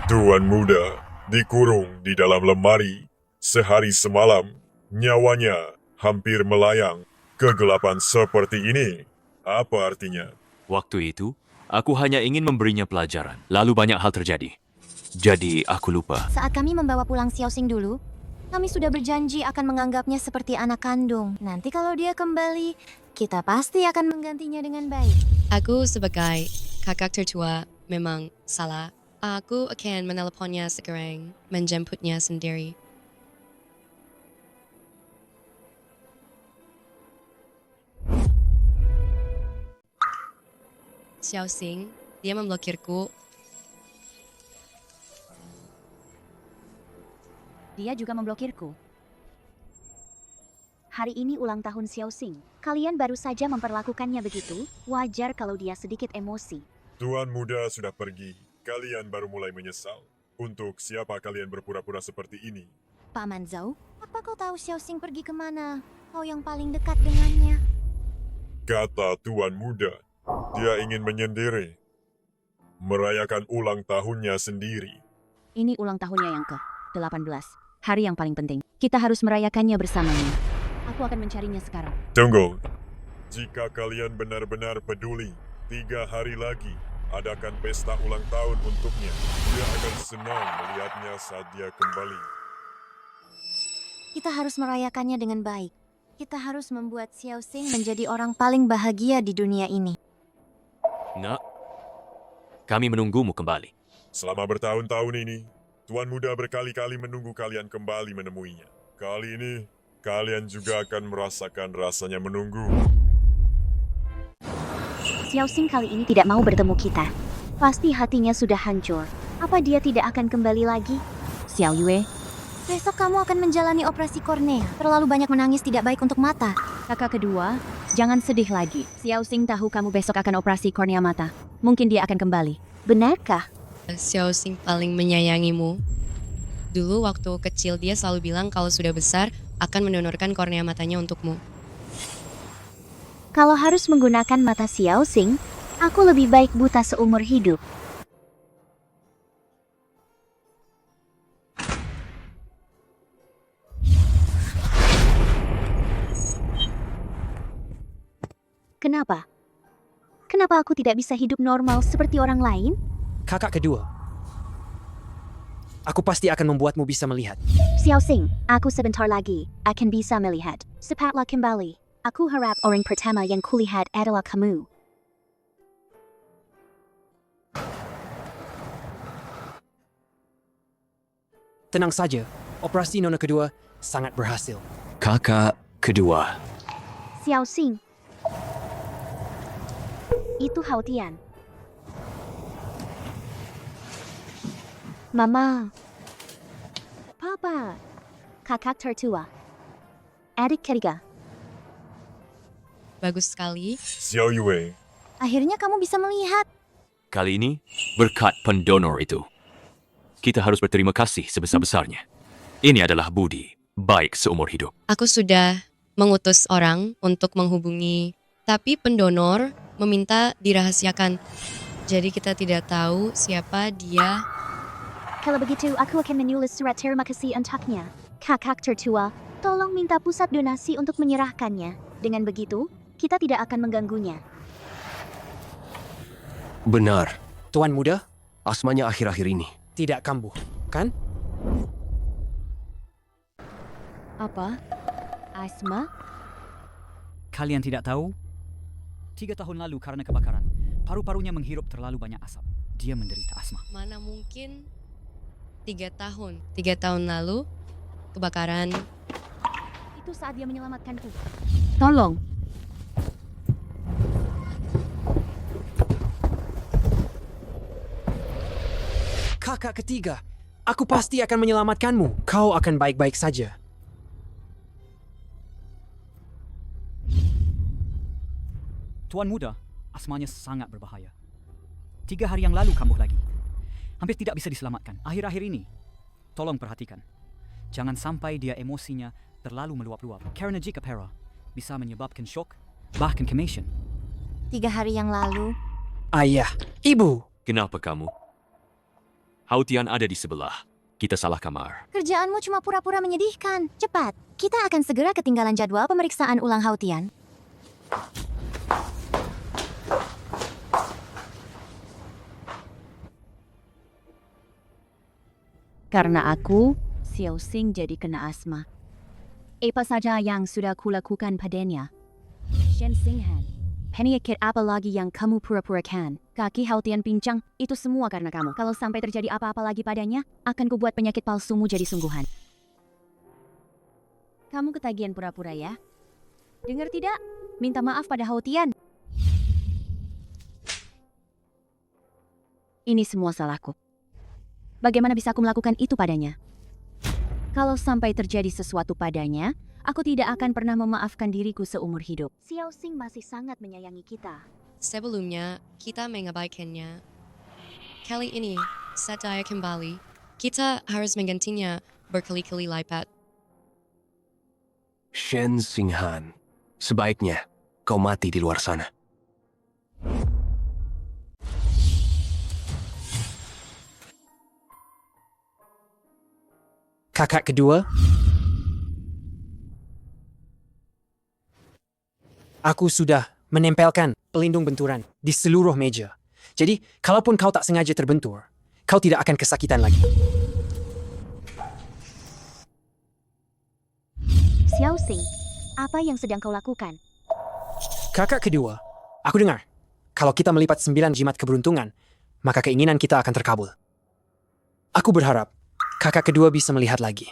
Tuan muda dikurung di dalam lemari sehari semalam. Nyawanya hampir melayang. Kegelapan seperti ini, apa artinya? waktu itu, aku hanya ingin memberinya pelajaran. Lalu banyak hal terjadi. Jadi, aku lupa. Saat kami membawa pulang Xiao Xing dulu, kami sudah berjanji akan menganggapnya seperti anak kandung. Nanti kalau dia kembali, kita pasti akan menggantinya dengan baik. Aku sebagai kakak tertua memang salah. Aku akan meneleponnya sekarang, menjemputnya sendiri. Xiao Xing, dia memblokirku. Dia juga memblokirku. Hari ini ulang tahun Xiao Xing. Kalian baru saja memperlakukannya begitu. Wajar kalau dia sedikit emosi. Tuan muda sudah pergi. Kalian baru mulai menyesal. Untuk siapa kalian berpura-pura seperti ini? Paman Zhao, apa kau tahu Xiao Xing pergi kemana? Kau yang paling dekat dengannya. Kata tuan muda, dia ingin menyendiri. Merayakan ulang tahunnya sendiri. Ini ulang tahunnya yang ke-18. Hari yang paling penting. Kita harus merayakannya bersamanya. Aku akan mencarinya sekarang. Tunggu. Jika kalian benar-benar peduli, 3 hari lagi adakan pesta ulang tahun untuknya. Dia akan senang melihatnya saat dia kembali. Kita harus merayakannya dengan baik. Kita harus membuat Xiao Xing menjadi orang paling bahagia di dunia ini. Nak, kami menunggumu kembali. Selama bertahun-tahun ini, Tuan Muda berkali-kali menunggu kalian kembali menemuinya. Kali ini, kalian juga akan merasakan rasanya menunggu. Xiao Xing kali ini tidak mau bertemu kita. Pasti hatinya sudah hancur. Apa dia tidak akan kembali lagi? Xiao Yue, Besok kamu akan menjalani operasi kornea. Terlalu banyak menangis tidak baik untuk mata. kakak kedua, jangan sedih lagi. Xiao Xing tahu kamu besok akan operasi kornea mata. Mungkin dia akan kembali. Benarkah? Xiao Xing paling menyayangimu. Dulu waktu kecil dia selalu bilang kalau sudah besar akan mendonorkan kornea matanya untukmu. Kalau harus menggunakan mata Xiao Xing, aku lebih baik buta seumur hidup. Kenapa? Kenapa aku tidak bisa hidup normal seperti orang lain? Kakak kedua. Aku pasti akan membuatmu bisa melihat. Xiao Xing, aku sebentar lagi akan bisa melihat. Cepatlah kembali. Aku harap orang pertama yang kulihat adalah kamu. Tenang saja, operasi nona kedua sangat berhasil. Kakak kedua. Xiao Xing. Itu Haotian. Mama. Papa. kakak tertua. Adik ketiga. Bagus sekali. Xiao Yue, Akhirnya kamu bisa melihat. Kali ini, berkat pendonor itu, kita harus berterima kasih sebesar-besarnya. Ini adalah budi baik seumur hidup. Aku sudah mengutus orang untuk menghubungi, tapi pendonor meminta dirahasiakan. Jadi kita tidak tahu siapa dia. Kalau begitu, aku akan menulis surat terima kasih untuknya. Kakak tertua, tolong minta pusat donasi untuk menyerahkannya. Dengan begitu, kita tidak akan mengganggunya. Benar, Tuan muda, asmanya akhir-akhir ini. tidak kambuh, kan? Apa? Asma? Kalian tidak tahu? 3 tahun lalu karena kebakaran, paru-parunya menghirup terlalu banyak asap. Dia menderita asma. Mana mungkin 3 tahun. 3 tahun lalu, kebakaran. Itu saat dia menyelamatkanku. Tolong. Kakak ketiga, aku pasti akan menyelamatkanmu. Kau akan baik-baik saja. Tuan muda, asmanya sangat berbahaya. 3 hari yang lalu kambuh lagi. Hampir tidak bisa diselamatkan. Akhir-akhir ini, tolong perhatikan. Jangan sampai dia emosinya terlalu meluap-luap. Karena jika parah, bisa menyebabkan shock, bahkan cremation. 3 hari yang lalu, Ayah, ibu, Kenapa kamu? Hautian ada di sebelah. Kita salah kamar. kerjaanmu cuma pura-pura menyedihkan. Cepat, kita akan segera ketinggalan jadwal pemeriksaan ulang Hautian. Karena aku, Xiao Xing jadi kena asma. Apa saja yang sudah kulakukan padanya? Shen Xinghan, penyakit apa lagi yang kamu pura-purakan? Kaki Hautian pincang, itu semua karena kamu. Kalau sampai terjadi apa-apa lagi padanya, akan kubuat penyakit palsumu jadi sungguhan. Kamu ketagihan pura-pura ya? Dengar tidak? Minta maaf pada Hautian. Ini semua salahku. Bagaimana bisa aku melakukan itu padanya? Kalau sampai terjadi sesuatu padanya, aku tidak akan pernah memaafkan diriku seumur hidup. Xiao Xing masih sangat menyayangi kita. Sebelumnya, kita mengabaikannya. Kali ini, saat saya kembali, kita harus menggantinya berkali-kali lipat. Shen Xinghan, sebaiknya kau mati di luar sana. kakak kedua. Aku sudah menempelkan pelindung benturan di seluruh meja. Jadi, kalaupun kau tak sengaja terbentur, kau tidak akan kesakitan lagi. Xiao Xing, apa yang sedang kau lakukan? Kakak kedua, aku dengar, kalau kita melipat 9 jimat keberuntungan, maka keinginan kita akan terkabul. Aku berharap kakak kedua bisa melihat lagi.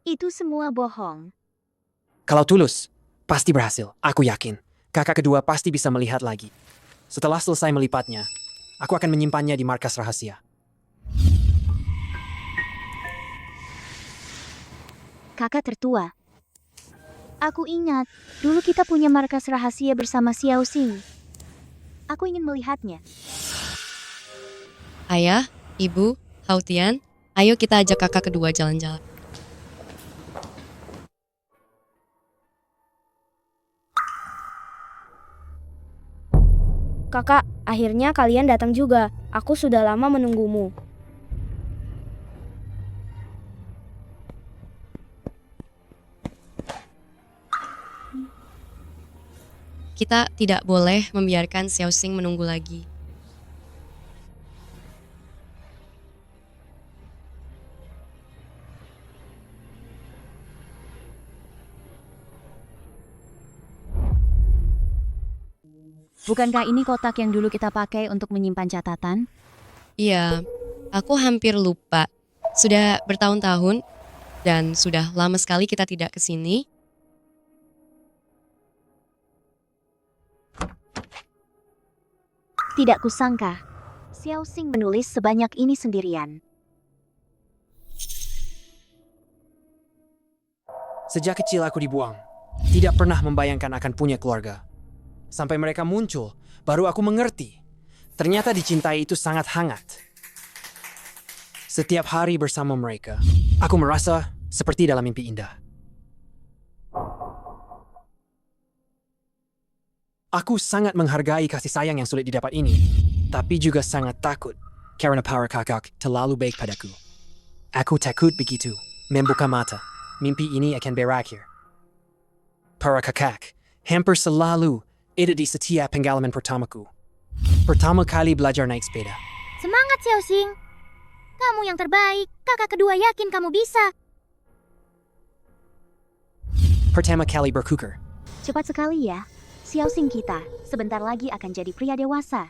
Itu semua bohong. Kalau tulus, pasti berhasil. Aku yakin, kakak kedua pasti bisa melihat lagi. Setelah selesai melipatnya, aku akan menyimpannya di markas rahasia. Kakak tertua. Aku ingat, dulu kita punya markas rahasia bersama Xiao Xing. Aku ingin melihatnya. Ayah, Ibu, Hautian, ayo kita ajak kakak kedua jalan-jalan. Kakak, akhirnya kalian datang juga. Aku sudah lama menunggumu. Kita tidak boleh membiarkan Xiao Xing menunggu lagi. Bukankah ini kotak yang dulu kita pakai untuk menyimpan catatan? Iya, aku hampir lupa. Sudah bertahun-tahun dan sudah lama sekali kita tidak ke sini. Tidak kusangka, Xiao Xing menulis sebanyak ini sendirian. Sejak kecil aku dibuang. Tidak pernah membayangkan akan punya keluarga. Sampai mereka muncul, baru aku mengerti. Ternyata dicintai itu sangat hangat. Setiap hari bersama mereka, aku merasa seperti dalam mimpi indah. Aku sangat menghargai kasih sayang yang sulit didapat ini, tapi juga sangat takut karena para kakak terlalu baik padaku. Aku takut begitu, membuka mata, mimpi ini akan berakhir. Para kakak hampir selalu ada di setiap pengalaman pertamaku. Pertama kali belajar naik sepeda. Semangat, Xiaoxing. Kamu yang terbaik. Kakak kedua yakin kamu bisa. Pertama kali berkuker. Cepat sekali ya. Xiaoxing kita sebentar lagi akan jadi pria dewasa.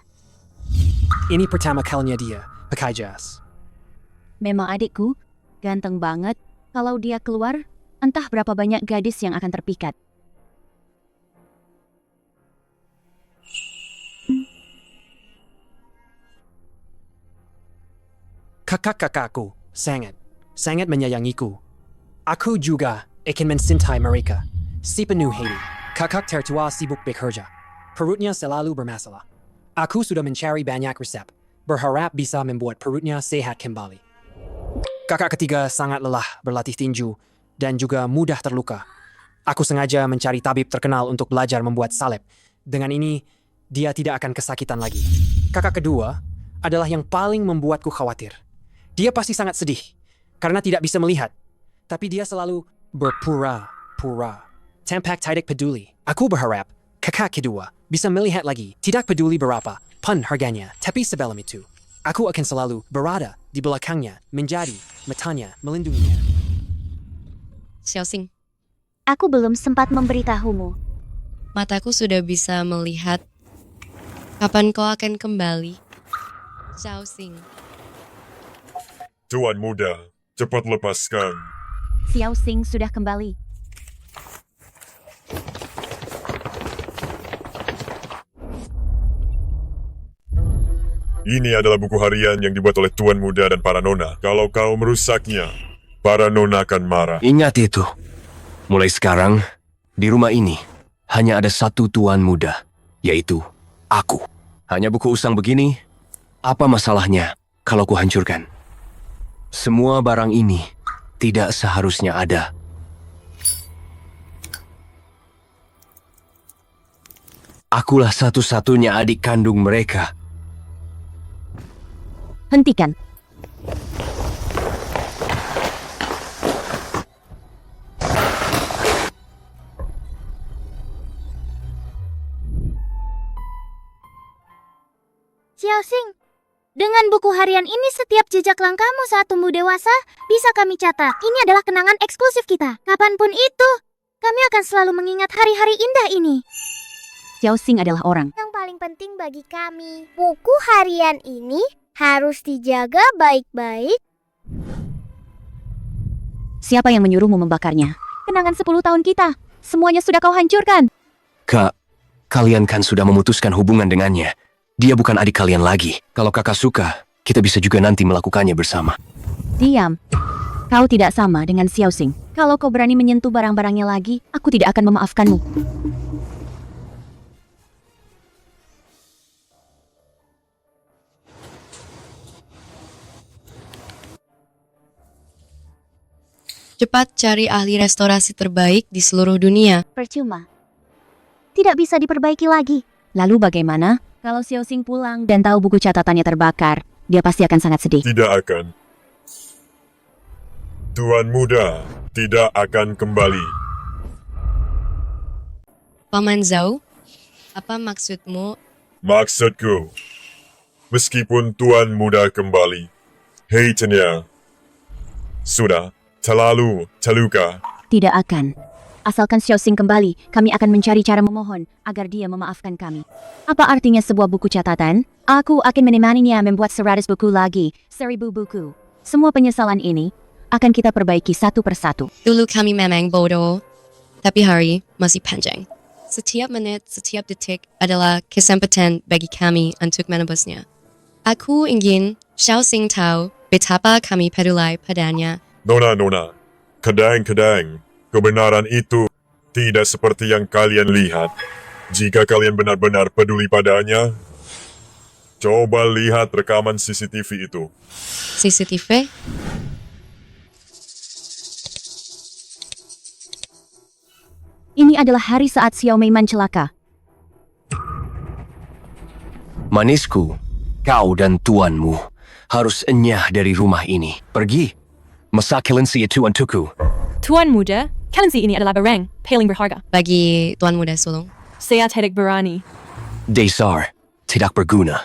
Ini pertama kalinya dia pakai jas. Memang adikku, ganteng banget. Kalau dia keluar, entah berapa banyak gadis yang akan terpikat. Kakak-kakakku sangat menyayangiku. Aku juga akan mencintai mereka. Si penuh hati, kakak tertua sibuk bekerja. Perutnya selalu bermasalah. Aku sudah mencari banyak resep, berharap bisa membuat perutnya sehat kembali. Kakak ketiga sangat lelah berlatih tinju dan juga mudah terluka. Aku sengaja mencari tabib terkenal untuk belajar membuat salep. Dengan ini, dia tidak akan kesakitan lagi. Kakak kedua adalah yang paling membuatku khawatir. Dia pasti sangat sedih karena tidak bisa melihat. Tapi dia selalu berpura-pura. Tampak tidak peduli. Aku berharap kakak kedua bisa melihat lagi. Tidak peduli berapa pun harganya. Tapi sebelum itu, aku akan selalu berada di belakangnya, menjadi matanya, melindunginya. Xiaoxing, Aku belum sempat memberitahumu. mataku sudah bisa melihat kapan kau akan kembali. Xiaoxing. Tuan muda, cepat lepaskan. Xiaoxing sudah kembali. Ini adalah buku harian yang dibuat oleh Tuan Muda dan para nona. Kalau kau merusaknya, para nona akan marah. Ingat itu. Mulai sekarang, di rumah ini, hanya ada satu tuan muda, yaitu aku. Hanya buku usang begini, apa masalahnya kalau ku hancurkan? Semua barang ini tidak seharusnya ada. Akulah satu-satunya adik kandung mereka. Hentikan. Xiaoxing, dengan buku harian ini setiap jejak langkahmu saat tumbuh dewasa bisa kami catat. Ini adalah kenangan eksklusif kita. Kapanpun itu, kami akan selalu mengingat hari-hari indah ini. Xiaoxing adalah orang. Yang paling penting bagi kami, buku harian ini harus dijaga baik-baik. Siapa yang menyuruhmu membakarnya? Kenangan 10 tahun kita. Semuanya sudah kau hancurkan. Kak, kalian kan sudah memutuskan hubungan dengannya. Dia bukan adik kalian lagi. Kalau kakak suka, kita bisa juga nanti melakukannya bersama. Diam. Kau tidak sama dengan Xiaoxing. Kalau kau berani menyentuh barang-barangnya lagi, aku tidak akan memaafkanmu. Cepat cari ahli restorasi terbaik di seluruh dunia. Percuma. Tidak bisa diperbaiki lagi. Lalu bagaimana? Kalau Xiaoxing pulang dan tahu buku catatannya terbakar, dia pasti akan sangat sedih. Tidak akan. Tuan Muda tidak akan kembali. Paman Zhao, apa maksudmu? Maksudku, meskipun Tuan Muda kembali, hate-nya sudah terlalu terluka. Tidak akan. Asalkan Xiaoxing kembali, kami akan mencari cara memohon agar dia memaafkan kami. Apa artinya sebuah buku catatan? Aku akan menemaninya membuat 100 buku lagi, 1000 buku. Semua penyesalan ini akan kita perbaiki satu persatu. Dulu kami memang bodoh, tapi hari masih panjang. Setiap menit, setiap detik adalah kesempatan bagi kami untuk menebusnya. Aku ingin Xiaoxing tahu betapa kami peduli padanya. Nona, kadang-kadang Kebenaran itu tidak seperti yang kalian lihat. Jika kalian benar-benar peduli padanya, coba lihat rekaman CCTV itu. CCTV? Ini adalah hari saat Xiao Meiman celaka. Manisku, kau dan tuanmu harus enyah dari rumah ini. Pergi. Masa kelinci itu untukku. Tuan muda, kelinci ini adalah barang paling berharga. Bagi Tuan Muda Sulung. Saya tidak berani. Dasar, tidak berguna.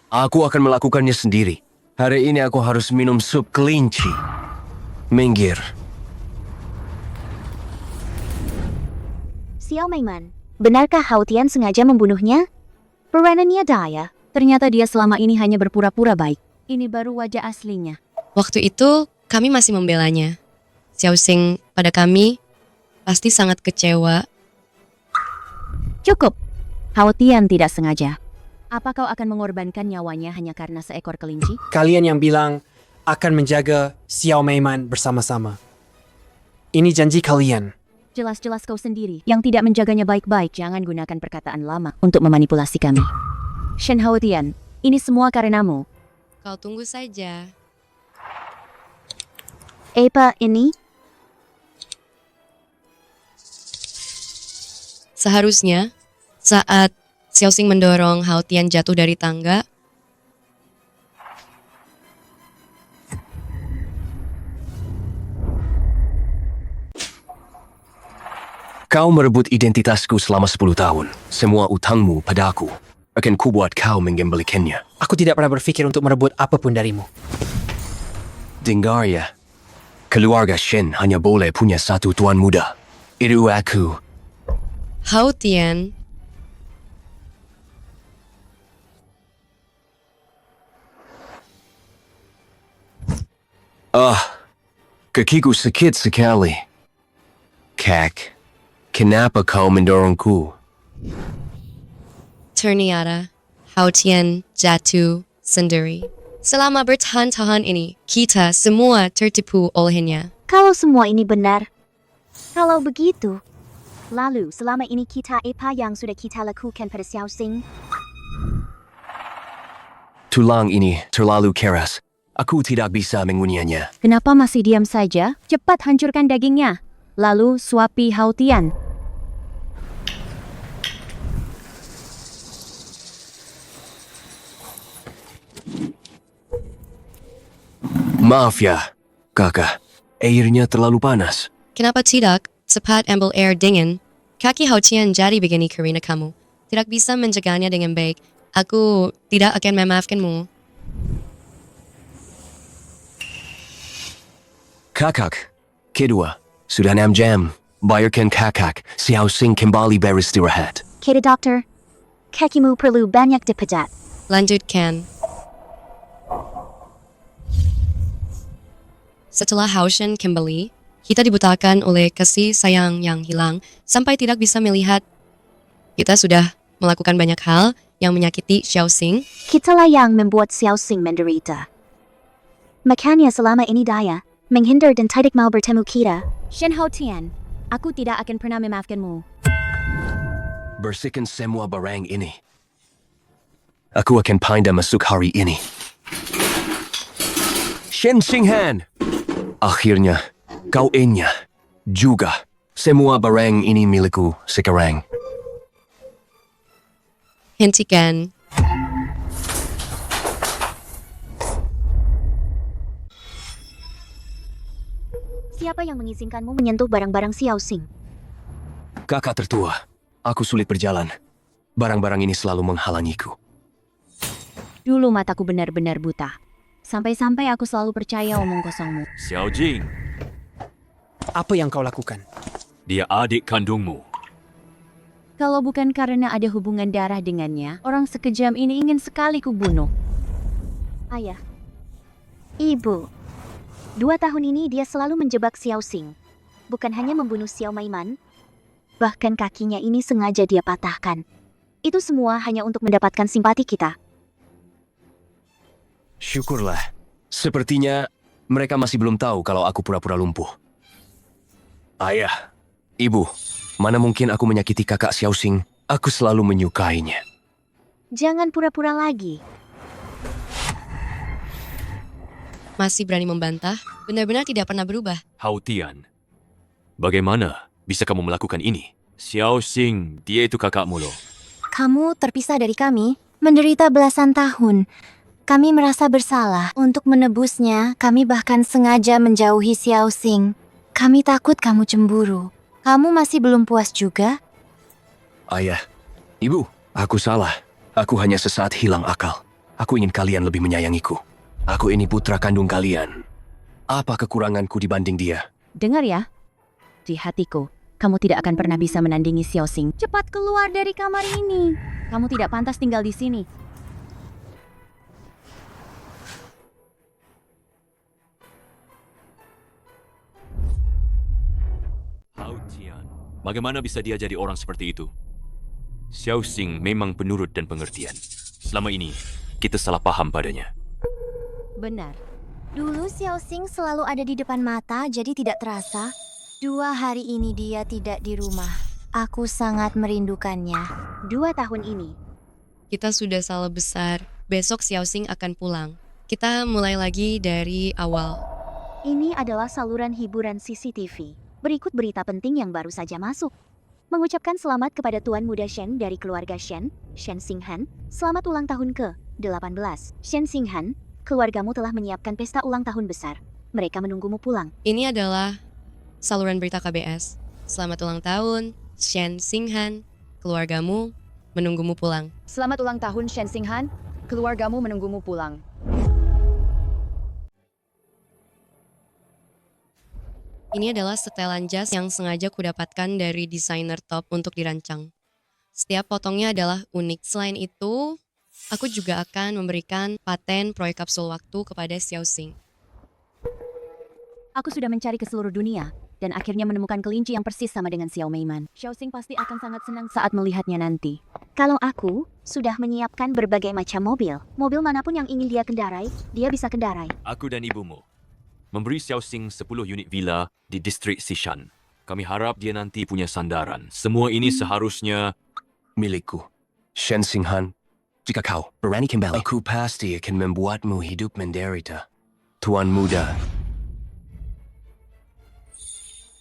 Aku akan melakukannya sendiri. Hari ini aku harus minum sup kelinci. Minggir. Xiao Meiman, benarkah Hao Tian sengaja membunuhnya? Peranannya daya. Ternyata dia selama ini hanya berpura-pura baik. Ini baru wajah aslinya. Waktu itu kami masih membelanya. Xiao Xing pada kami pasti sangat kecewa. Cukup. Hao Tian tidak sengaja. Apa kau akan mengorbankan nyawanya hanya karena seekor kelinci? Kalian yang bilang akan menjaga Xiao Meiman bersama-sama. Ini janji kalian. Jelas-jelas kau sendiri yang tidak menjaganya baik-baik. Jangan gunakan perkataan lama untuk memanipulasi kami. Shen Hao Tian, ini semua karenamu. Kau tunggu saja. Apa ini? Seharusnya saat Xiao Xing mendorong Hao Tian jatuh dari tangga, Kau merebut identitasku selama 10 tahun. Semua utangmu padaku akan kubuat kau mengembalikannya. Aku tidak pernah berpikir untuk merebut apapun darimu. Dengar ya, keluarga Shen hanya boleh punya satu tuan muda. Itu aku. Hao Tian Kakiku sakit sekali. Kak, kenapa kau mendorongku? ternyata Hao Tian jatuh sendiri. Selama bertahan-tahan ini, kita semua tertipu olehnya. Kalau semua ini benar, kalau begitu, lalu selama ini kita apa yang sudah kita lakukan pada Xiao Xing? Tulang ini terlalu keras. Aku tidak bisa mengunyahnya. Kenapa masih diam saja? Cepat hancurkan dagingnya. Lalu suapi Hao Tian. Maaf ya, kakak. Airnya terlalu panas. Kenapa tidak? Cepat ambil air dingin. Kaki Hao Tian jadi begini karena kamu tidak bisa menjaganya dengan baik. Aku tidak akan memaafkanmu. Kakak, kedua, sudah 6 jam. Bayarkan kakak, Xiao Xing kembali beristirahat. Kata dokter, kakimu perlu banyak dipijat. Lanjutkan. Setelah Hao Shen kembali, kita dibutakan oleh kasih sayang yang hilang sampai tidak bisa melihat. Kita sudah melakukan banyak hal yang menyakiti Xiao Xing. Kitalah yang membuat Xiao Xing menderita. Makanya selama ini daya menghindar dan tidak mau bertemu kita. Shen Hao Tian, aku tidak akan pernah memaafkanmu. Bersihkan semua barang ini. Aku akan pindah masuk hari ini. Shen Xinghan! Akhirnya, kau enyah juga. Semua barang ini milikku sekarang. Hentikan. Siapa yang mengizinkanmu menyentuh barang-barang Xiao Xing? Kakak tertua, aku sulit berjalan. Barang-barang ini selalu menghalangiku. Dulu mataku benar-benar buta. Sampai-sampai aku selalu percaya omong kosongmu. Xiao Jing, Apa yang kau lakukan? dia adik kandungmu. Kalau bukan karena ada hubungan darah dengannya, orang sekejam ini ingin sekali kubunuh. Ayah. Ibu. 2 tahun ini dia selalu menjebak Xiao Xing. Bukan hanya membunuh Xiao Meiman, bahkan kakinya ini sengaja dia patahkan. Itu semua hanya untuk mendapatkan simpati kita. Syukurlah. Sepertinya mereka masih belum tahu kalau aku pura-pura lumpuh. Ayah, ibu, mana mungkin aku menyakiti kakak Xiaoxing? Aku selalu menyukainya. Jangan pura-pura lagi. Masih berani membantah? Benar-benar tidak pernah berubah. Hao Tian, bagaimana bisa kamu melakukan ini? Xiao Xing, dia itu kakakmu loh. Kamu terpisah dari kami, menderita belasan tahun. Kami merasa bersalah. Untuk menebusnya, kami bahkan sengaja menjauhi Xiao Xing. Kami takut kamu cemburu. Kamu masih belum puas juga? Ayah, ibu, aku salah. Aku hanya sesaat hilang akal. Aku ingin kalian lebih menyayangiku. Aku ini putra kandung kalian. Apa kekuranganku dibanding dia? Dengar ya. Di hatiku, kamu tidak akan pernah bisa menandingi Xiaoxing. Cepat keluar dari kamar ini. Kamu tidak pantas tinggal di sini. Hao Tian, bagaimana bisa dia jadi orang seperti itu? Xiao Xing memang penurut dan pengertian. Selama ini, kita salah paham padanya. Benar. Dulu Xiao Xing selalu ada di depan mata, jadi tidak terasa. 2 hari ini dia tidak di rumah. Aku sangat merindukannya. 2 tahun ini. Kita sudah salah besar. Besok Xiaoxing akan pulang. Kita mulai lagi dari awal. Ini adalah saluran hiburan CCTV. Berikut berita penting yang baru saja masuk. Mengucapkan selamat kepada Tuan Muda Shen dari keluarga Shen, Shen Xinghan. Selamat ulang tahun ke-18. Shen Xinghan, keluargamu telah menyiapkan pesta ulang tahun besar. Mereka menunggumu pulang. Ini adalah saluran berita KBS. Selamat ulang tahun, Shen Xinghan. Keluargamu menunggumu pulang. Selamat ulang tahun Shen Xinghan. Keluargamu menunggumu pulang. Ini adalah setelan jas yang sengaja kudapatkan dari desainer top untuk dirancang. Setiap potongnya adalah unik. Selain itu, aku juga akan memberikan paten proyek kapsul waktu kepada Xiaoxing. Aku sudah mencari ke seluruh dunia dan akhirnya menemukan kelinci yang persis sama dengan Xiao Meiman. Xiaoxing pasti akan sangat senang saat melihatnya nanti. Kalau aku sudah menyiapkan berbagai macam mobil. Mobil manapun yang ingin dia kendarai, dia bisa kendarai. Aku dan ibumu memberi Xiaoxing 10 unit villa di distrik Xishan. Kami harap dia nanti punya sandaran. Semua ini seharusnya Milikku. Shen Xinghan, jika kau berani kembali, aku pasti akan membuatmu hidup menderita. Tuan Muda.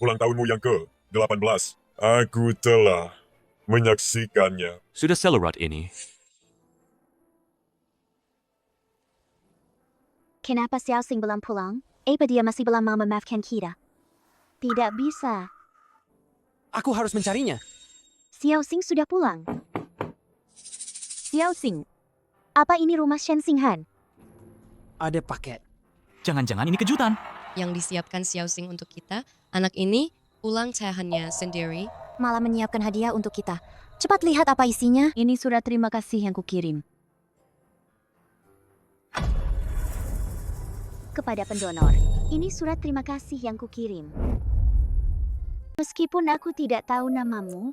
Ulang tahunmu yang ke-18. Aku telah menyaksikannya. sudah selerat ini. Kenapa Xiao Xing belum pulang? Apa dia masih belum mau memaafkan kita? Tidak bisa. Aku harus mencarinya. Xiao Xing sudah pulang. Xiaoxing, Apa ini rumah Shen Xinghan? Ada paket. Jangan-jangan ini kejutan. Yang disiapkan Xiaoxing untuk kita, anak ini ulang tahannya sendiri. Malah menyiapkan hadiah untuk kita. Cepat lihat apa isinya. ini surat terima kasih yang kukirim. Kepada pendonor, ini surat terima kasih yang kukirim. Meskipun aku tidak tahu namamu,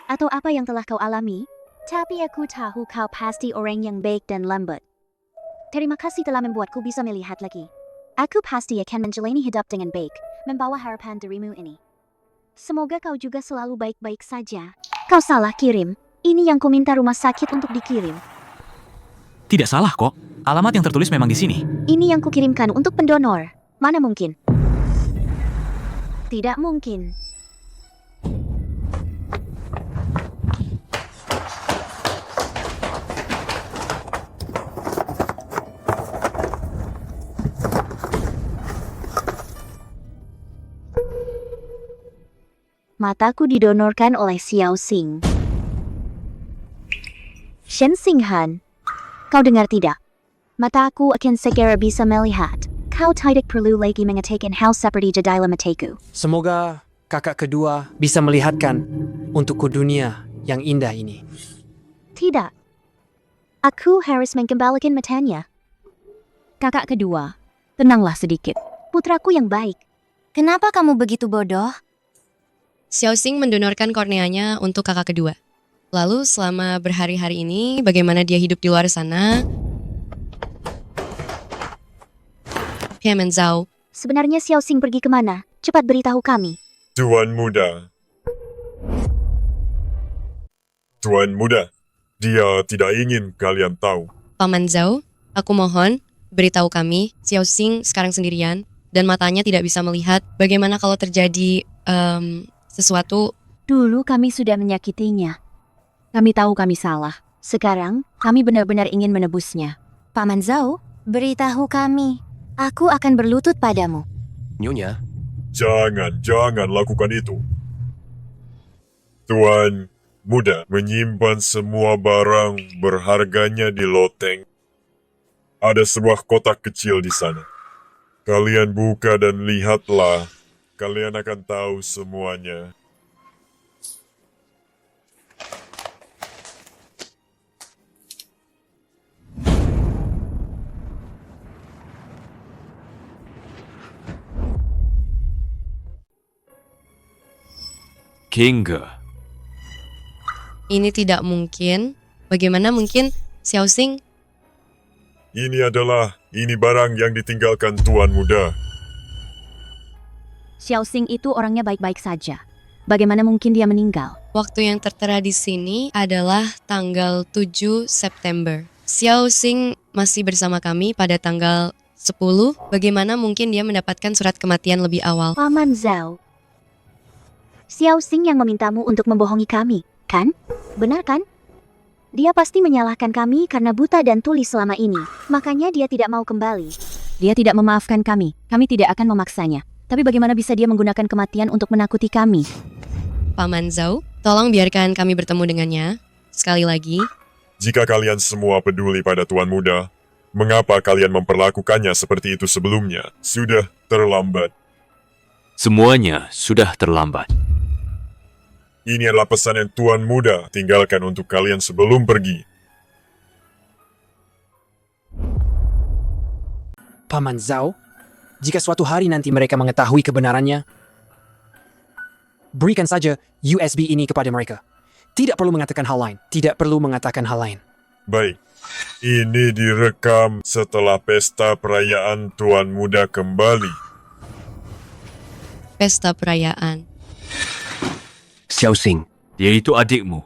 atau apa yang telah kau alami, tapi aku tahu kau pasti orang yang baik dan lembut. Terima kasih telah membuatku bisa melihat lagi. Aku pasti akan menjalani hidup dengan baik, membawa harapan darimu ini. Semoga kau juga selalu baik-baik saja. Kau salah kirim. Ini yang ku minta rumah sakit untuk dikirim. Tidak salah kok. Alamat yang tertulis memang di sini. Ini yang kukirimkan untuk pendonor. Mana mungkin? Tidak mungkin. Mataku didonorkan oleh Xiao Xing. Shen Xinghan, kau dengar tidak? Mataku akan segera bisa melihat. Kau tidak perlu lagi mengatakan hal seperti jadilah mataku. Semoga kakak kedua bisa melihatkan untukku dunia yang indah ini. Tidak. Aku harus mengembalikan matanya. Kakak kedua, tenanglah sedikit. Putraku yang baik. Kenapa kamu begitu bodoh? Xiaoxing mendonorkan korneanya untuk kakak kedua. Lalu selama berhari-hari ini, bagaimana dia hidup di luar sana? Piamen Zhao, Sebenarnya Xiao Xing pergi kemana? Cepat beritahu kami. Tuan Muda. Tuan Muda, dia tidak ingin kalian tahu. Paman Zhao, aku mohon beritahu kami, Xiao Xing sekarang sendirian dan matanya tidak bisa melihat. Bagaimana kalau terjadi sesuatu? Dulu kami sudah menyakitinya. Kami tahu kami salah. Sekarang, kami benar-benar ingin menebusnya. Paman Zhao, beritahu kami. Aku akan berlutut padamu. Nyonya, Jangan lakukan itu. Tuan Muda menyimpan semua barang berharganya di loteng. Ada sebuah kotak kecil di sana. Kalian buka dan lihatlah. Kalian akan tahu semuanya. Kinga. Ini tidak mungkin. Bagaimana mungkin Xiao Xing? Ini barang yang ditinggalkan Tuan Muda. Xiao Xing itu orangnya baik-baik saja. Bagaimana mungkin dia meninggal? Waktu yang tertera di sini adalah tanggal 7 September. Xiao Xing masih bersama kami pada tanggal 10. Bagaimana mungkin dia mendapatkan surat kematian lebih awal? Paman Zhao. Xiao Xing yang memintamu untuk membohongi kami, kan? Benar kan? Dia pasti menyalahkan kami karena buta dan tuli selama ini. Makanya dia tidak mau kembali. Dia tidak memaafkan kami. Kami tidak akan memaksanya. Tapi bagaimana bisa dia menggunakan kematian untuk menakuti kami? Paman Zhao, tolong biarkan kami bertemu dengannya. Sekali lagi, Jika kalian semua peduli pada Tuan Muda, mengapa kalian memperlakukannya seperti itu sebelumnya? Sudah terlambat. Semuanya sudah terlambat. Ini adalah pesan yang Tuan Muda tinggalkan untuk kalian sebelum pergi. Paman Zhao, jika suatu hari nanti mereka mengetahui kebenarannya, berikan saja USB ini kepada mereka. Tidak perlu mengatakan hal lain. Tidak perlu mengatakan hal lain. Baik, ini direkam setelah pesta perayaan Tuan Muda kembali. pesta perayaan. Xiao Xing, Dia itu adikmu.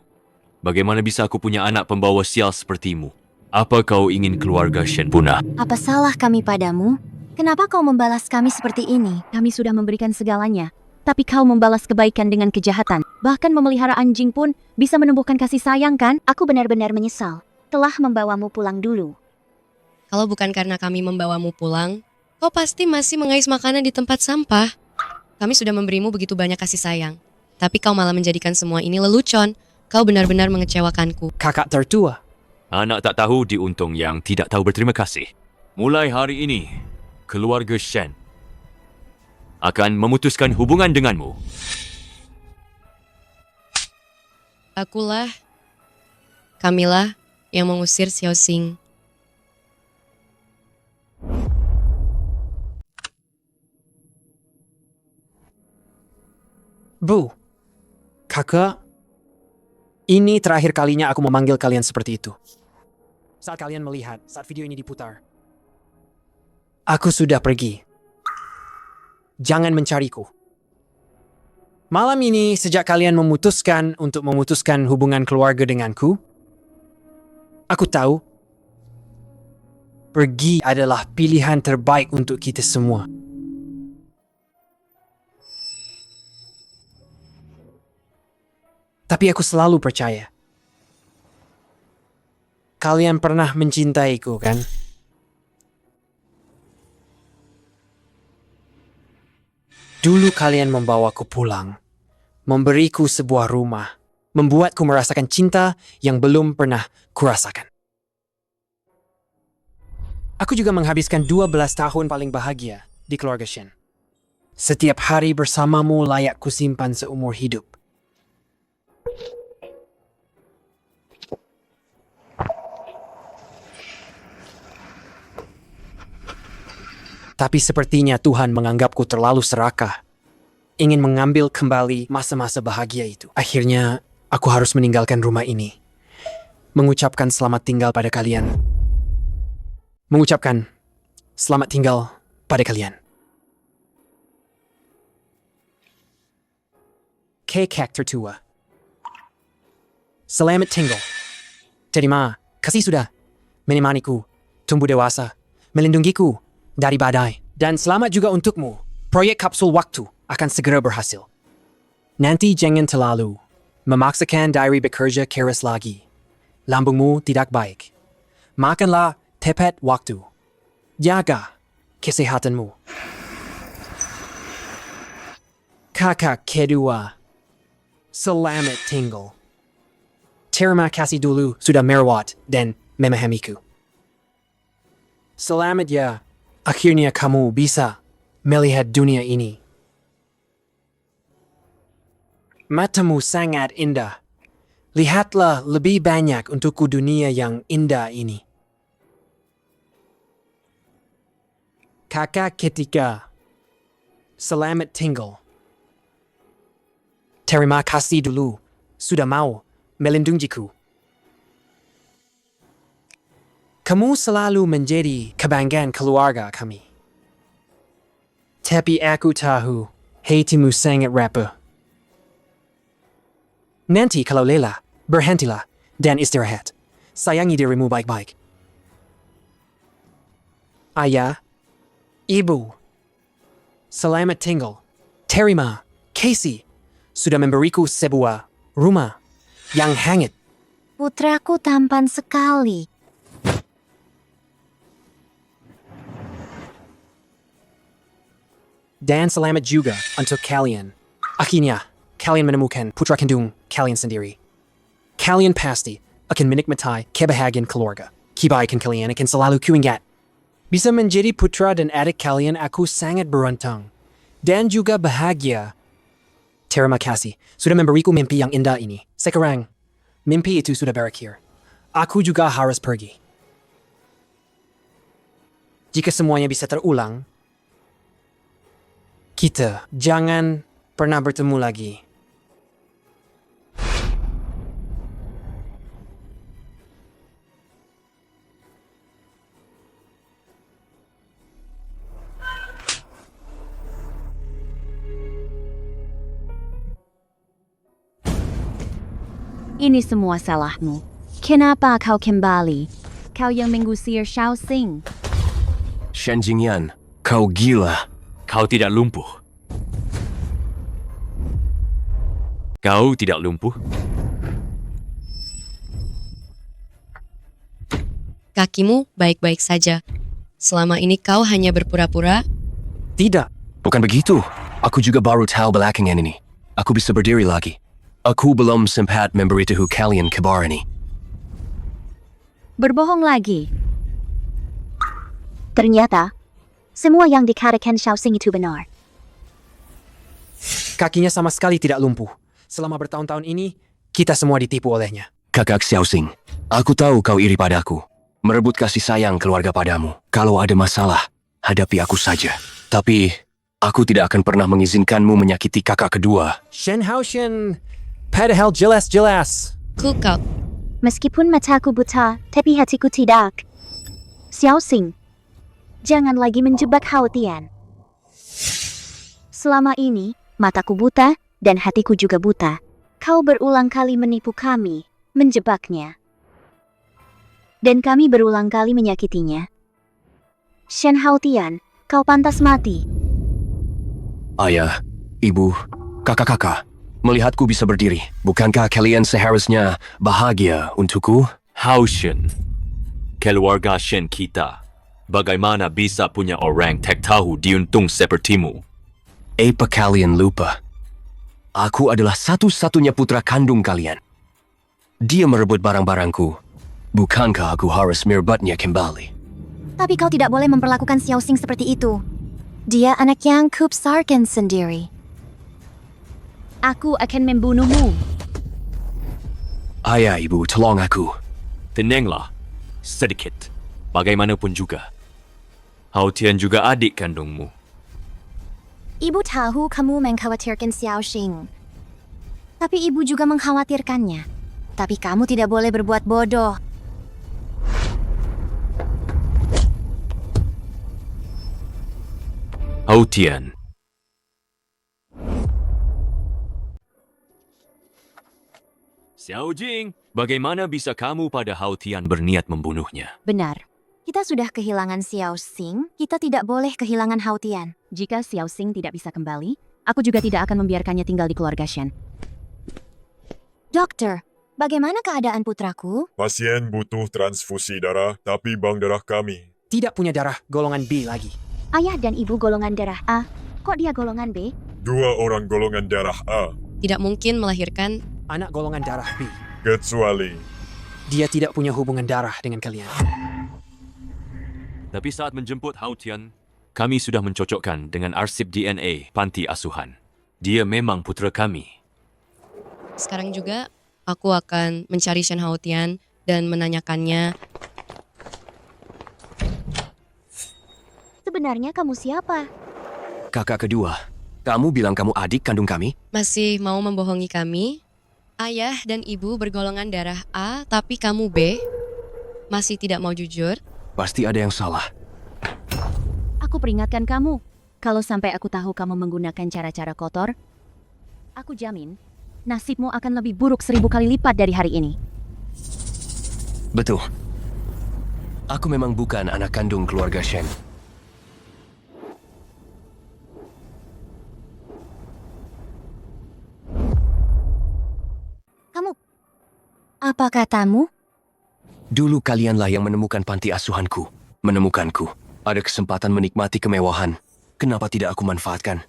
Bagaimana bisa aku punya anak pembawa sial sepertimu? Apa kau ingin keluarga Shen punah? Apa salah kami padamu? Kenapa kau membalas kami seperti ini? Kami sudah memberikan segalanya. Tapi kau membalas kebaikan dengan kejahatan. Bahkan memelihara anjing pun bisa menumbuhkan kasih sayang, kan? Aku benar-benar menyesal. Telah membawamu pulang dulu. Kalau bukan karena kami membawamu pulang, kau pasti masih mengais makanan di tempat sampah. Kami sudah memberimu begitu banyak kasih sayang. Tapi kau malah menjadikan semua ini lelucon. Kau benar-benar mengecewakanku. Kakak tertua. Anak tak tahu diuntung yang tidak tahu berterima kasih. Mulai hari ini, keluarga Shen akan memutuskan hubungan denganmu. Kamilah yang mengusir Xiao Xing. Bu, kakak, ini terakhir kalinya aku memanggil kalian seperti itu. Saat kalian melihat, saat video ini diputar, aku sudah pergi. Jangan mencariku. Malam ini, sejak kalian memutuskan untuk memutuskan hubungan keluarga denganku, aku tahu pergi adalah pilihan terbaik untuk kita semua. Tapi aku selalu percaya. Kalian pernah mencintaiku, kan? Dulu kalian membawaku pulang, memberiku sebuah rumah, membuatku merasakan cinta yang belum pernah kurasakan. Aku juga menghabiskan 12 tahun paling bahagia di keluarga Shen. Setiap hari bersamamu layak kusimpan seumur hidup. Tapi sepertinya Tuhan menganggapku terlalu serakah, ingin mengambil kembali masa-masa bahagia itu. Akhirnya, aku harus meninggalkan rumah ini, mengucapkan selamat tinggal pada kalian. Mengucapkan selamat tinggal pada kalian. kekek tertua. Selamat tinggal. Terima kasih sudah menemaniku tumbuh dewasa, melindungiku dari badai. Dan selamat juga untukmu. Proyek kapsul waktu akan segera berhasil. Nanti jangan terlalu memaksakan diri bekerja keras lagi. Lambungmu tidak baik. Makanlah tepat waktu. Jaga kesehatanmu. Kakak kedua, selamat tinggal. Terima kasih dulu sudah merawat dan memahamiku. Selamat ya, akhirnya kamu bisa melihat dunia ini. Matamu sangat indah. Lihatlah lebih banyak untukku dunia yang indah ini. Kakak ketiga, selamat tinggal. Terima kasih dulu sudah mau melindungiku. Kamu selalu menjadi kebanggaan keluarga kami. Tapi aku tahu hatimu sangat rapuh. Nanti kalau lelah, berhentilah dan istirahat. Sayangi dirimu baik-baik. Ayah, Ibu, selamat tinggal. Terima kasih sudah memberiku sebuah rumah yang hangat. Putraku tampan sekali. Dan selamat juga untuk kalian. Akhirnya, kalian menemukan putra kandung kalian sendiri. Kalian pasti akan menikmati kebahagiaan keluarga. Kebaikan kalian akan selalu kuingat. Bisa menjadi putra dan adik kalian, aku sangat beruntung. Dan juga bahagia. Terima kasih sudah memberiku mimpi yang indah ini. Sekarang, mimpi itu sudah berakhir. Aku juga harus pergi. Jika semuanya bisa terulang, kita jangan pernah bertemu lagi. Ini semua salahmu. Kenapa kau kembali? Kau yang mengusir Shaoxing. Shen Jingyan, kau gila. Kau tidak lumpuh. Kau tidak lumpuh? Kakimu baik-baik saja. Selama ini kau hanya berpura-pura. Tidak. Bukan begitu. Aku juga baru tahu belakangan ini. Aku bisa berdiri lagi. Aku belum sempat memberitahu kalian kabar ini. Berbohong lagi. Ternyata, semua yang dikatakan Shaoxing itu benar. Kakinya sama sekali tidak lumpuh. Selama bertahun-tahun ini, kita semua ditipu olehnya. Kakak Xiaoxing, aku tahu kau iri padaku. Merebut kasih sayang keluarga padamu. Kalau ada masalah, hadapi aku saja. Tapi, aku tidak akan pernah mengizinkanmu menyakiti kakak kedua. Shen Haoshen, padahal jelas-jelas. Kau. Meskipun mataku buta, tapi hatiku tidak. Xiaoxing, jangan lagi menjebak Hao Tian. Selama ini, mataku buta dan hatiku juga buta. Kau berulang kali menipu kami, menjebaknya. Dan kami berulang kali menyakitinya. Shen Hao Tian, kau pantas mati. Ayah, ibu, kakak-kakak, melihatku bisa berdiri. Bukankah kalian seharusnya bahagia untukku? Haoshen, keluarga Shen kita. Bagaimana bisa punya orang tak tahu diuntung sepertimu? Apa kalian lupa? Aku adalah satu-satunya putra kandung kalian. Dia merebut barang-barangku. Bukankah aku harus merebutnya kembali? Tapi kau tidak boleh memperlakukan Xiaoxing seperti itu. Dia anak yang kubesarkan sendiri. Aku akan membunuhmu. Ayah, ibu, tolong aku. Tenanglah, sedikit. Bagaimanapun juga. Hao Tian juga adik kandungmu. Ibu tahu kamu mengkhawatirkan Xiaoxing. Tapi ibu juga mengkhawatirkannya. Tapi kamu tidak boleh berbuat bodoh. Hao Tian. Xiao Jing, bagaimana bisa kamu pada Hao Tian berniat membunuhnya? Benar. Kita sudah kehilangan Xiao Xing, kita tidak boleh kehilangan Hao Tian. Jika Xiao Xing tidak bisa kembali, aku juga tidak akan membiarkannya tinggal di keluarga Shen. Dokter, bagaimana keadaan putraku? Pasien butuh transfusi darah, tapi bank darah kami. Tidak punya darah golongan B lagi. Ayah dan ibu golongan darah A. Kok dia golongan B? 2 orang golongan darah A, Tidak mungkin melahirkan. Anak golongan darah B. kecuali Dia tidak punya hubungan darah dengan kalian. Tapi saat menjemput Hao Tian, kami sudah mencocokkan dengan arsip DNA panti asuhan. Dia memang putera kami. Sekarang juga, aku akan mencari Shen Hao Tian dan menanyakannya. Sebenarnya kamu siapa? Kakak kedua, kamu bilang kamu adik kandung kami? Masih mau membohongi kami? Ayah dan ibu bergolongan darah A, tapi kamu B? Masih tidak mau jujur? Pasti ada yang salah. Aku peringatkan kamu, kalau sampai aku tahu kamu menggunakan cara-cara kotor, aku jamin, nasibmu akan lebih buruk 1000 kali lipat dari hari ini. Betul. Aku memang bukan anak kandung keluarga Shen. Kamu... Apa katamu? Dulu kalianlah yang menemukan panti asuhanku. Menemukanku. Ada kesempatan menikmati kemewahan. Kenapa tidak aku manfaatkan?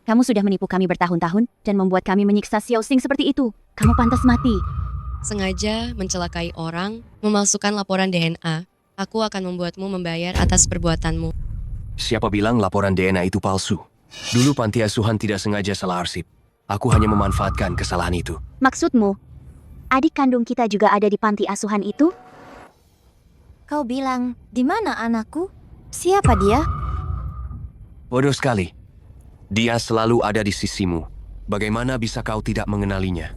Kamu sudah menipu kami bertahun-tahun dan membuat kami menyiksa Xiao Xing seperti itu. Kamu pantas mati. Sengaja mencelakai orang, memalsukan laporan DNA. Aku akan membuatmu membayar atas perbuatanmu. Siapa bilang laporan DNA itu palsu? Dulu panti asuhan tidak sengaja salah arsip. Aku hanya memanfaatkan kesalahan itu. Maksudmu, adik kandung kita juga ada di panti asuhan itu? Kau bilang, di mana anakku? Siapa dia? Bodoh sekali. Dia selalu ada di sisimu. Bagaimana bisa kau tidak mengenalinya?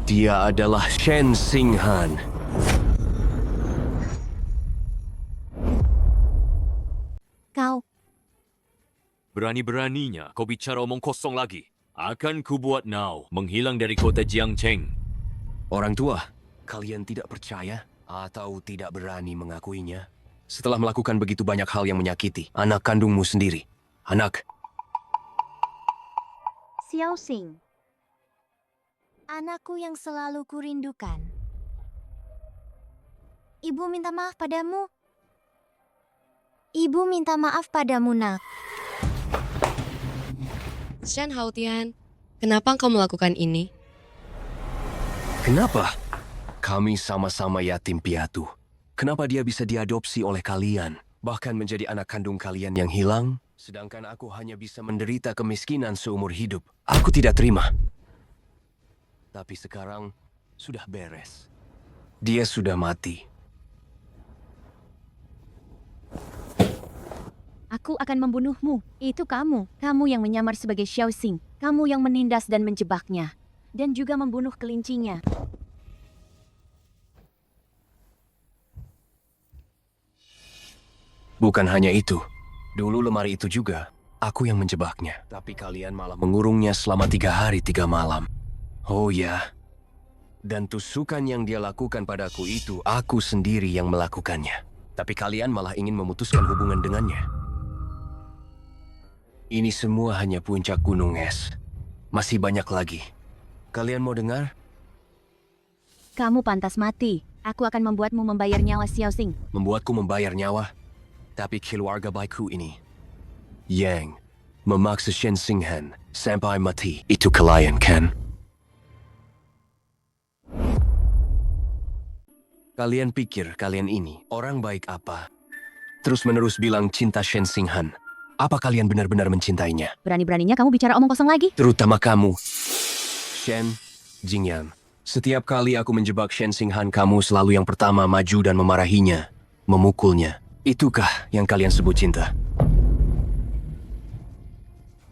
Dia adalah Shen Xinghan. Kau... Berani-beraninya kau bicara omong kosong lagi. Akan kubuat Nao menghilang dari kota Jiangcheng. Orang tua, kalian tidak percaya atau tidak berani mengakuinya? Setelah melakukan begitu banyak hal yang menyakiti anak kandungmu sendiri. Anak, Xiao Xing. Anakku yang selalu kurindukan. Ibu minta maaf padamu. Ibu minta maaf padamu, nak. Shen Hao Tian, kenapa engkau melakukan ini? kenapa? Kami sama-sama yatim piatu. Kenapa dia bisa diadopsi oleh kalian? Bahkan menjadi anak kandung kalian yang hilang? Sedangkan aku hanya bisa menderita kemiskinan seumur hidup. Aku tidak terima. Tapi sekarang sudah beres. Dia sudah mati. Aku akan membunuhmu. Itu kamu. Kamu yang menyamar sebagai Xiao Xing. Kamu yang menindas dan menjebaknya. Dan juga membunuh kelincinya. Bukan hanya itu. Dulu lemari itu juga, aku yang menjebaknya. Tapi kalian malah mengurungnya selama 3 hari 3 malam. Oh ya. Dan tusukan yang dia lakukan padaku itu, aku sendiri yang melakukannya. Tapi kalian malah ingin memutuskan hubungan dengannya. Ini semua hanya puncak gunung es. Masih banyak lagi. Kalian mau dengar? Kamu pantas mati. Aku akan membuatmu membayar nyawa Xiao Xing. Membuatku membayar nyawa? Tapi keluarga baikku ini, Yang, memaksa Shen Xinghan sampai mati. Itu kalian, kan? Kalian pikir kalian ini orang baik apa? Terus-menerus bilang cinta Shen Xinghan. Apa kalian benar-benar mencintainya? Berani-beraninya kamu bicara omong kosong lagi? Terutama kamu, Shen Jingyan. Setiap kali aku menjebak Shen Xinghan, kamu selalu yang pertama maju dan memarahinya, memukulnya. Itukah yang kalian sebut cinta?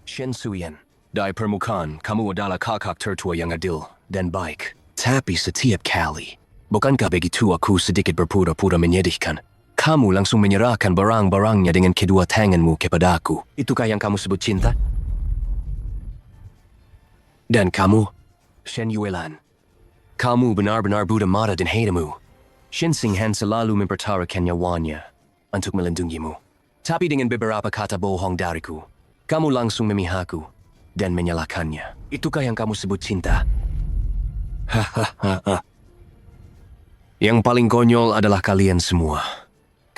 Shen Suyan, dari permukaan, kamu adalah kakak tertua yang adil dan baik. Tapi setiap kali, bukankah begitu aku sedikit berpura-pura menyedihkan? Kamu langsung menyerahkan barang-barangnya dengan kedua tanganmu kepadaku. Itukah yang kamu sebut cinta? Dan kamu, Shen Yuelan. Kamu benar-benar Buddha mata dan haidamu. Shen Xinghan selalu mempertaruhkan nyawanya untuk melindungimu. Tapi dengan beberapa kata bohong dariku, kamu langsung memihakku dan menyalahkannya. Itukah yang kamu sebut cinta? Hahaha. Yang paling konyol adalah kalian semua.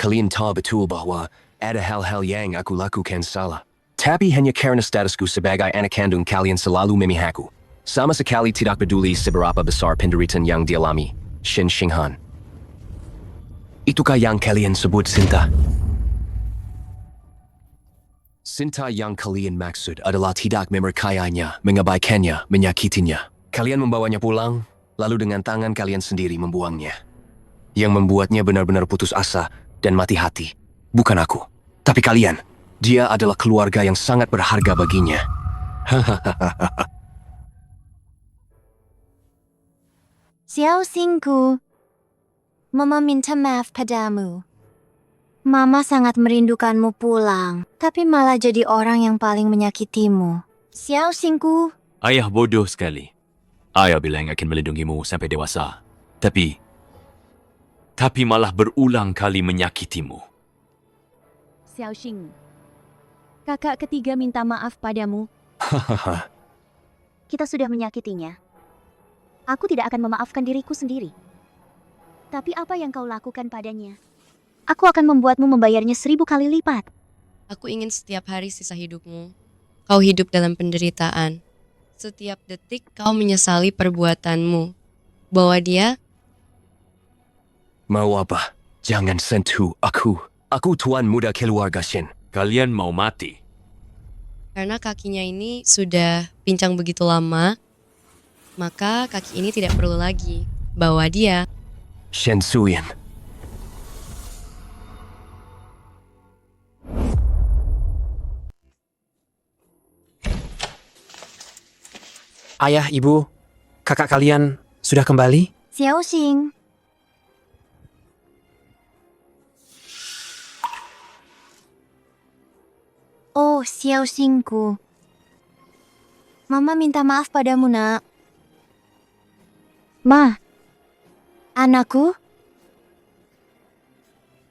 Kalian tahu betul bahwa ada hal-hal yang aku lakukan salah. Tapi hanya karena statusku sebagai anak kandung kalian selalu memihakku. Sama sekali tidak peduli seberapa besar penderitaan yang dialami, Shen Xinghan. Itukah yang kalian sebut cinta? Cinta yang kalian maksud adalah tidak memperkayainya, mengabaikannya, menyakitinya. Kalian membawanya pulang, lalu dengan tangan kalian sendiri membuangnya. Yang membuatnya benar-benar putus asa dan mati hati. Bukan aku, tapi kalian. Dia adalah keluarga yang sangat berharga baginya. Hahaha. Xiao Xingku, Mama minta maaf padamu. Mama sangat merindukanmu pulang, tapi malah jadi orang yang paling menyakitimu. Xiao Xingku, Ayah bodoh sekali. Ayah bilang akan melindungimu sampai dewasa. Tapi malah berulang kali menyakitimu. Xiao Xing, kakak ketiga minta maaf padamu. Hahaha. Kita sudah menyakitinya. Aku tidak akan memaafkan diriku sendiri. Tapi apa yang kau lakukan padanya? Aku akan membuatmu membayarnya 1000 kali lipat. Aku ingin setiap hari sisa hidupmu, kau hidup dalam penderitaan. Setiap detik kau menyesali perbuatanmu. Bahwa dia Mau apa? Jangan sentuh aku. Aku tuan muda keluarga Shen. Kalian mau mati. karena kakinya ini sudah pincang begitu lama, maka kaki ini tidak perlu lagi bawa dia. Shen Suyan. Ayah, ibu, kakak kalian sudah kembali? Xiao Xing. Oh, Xiao Xingku. Mama minta maaf padamu, nak. Ma. Anakku?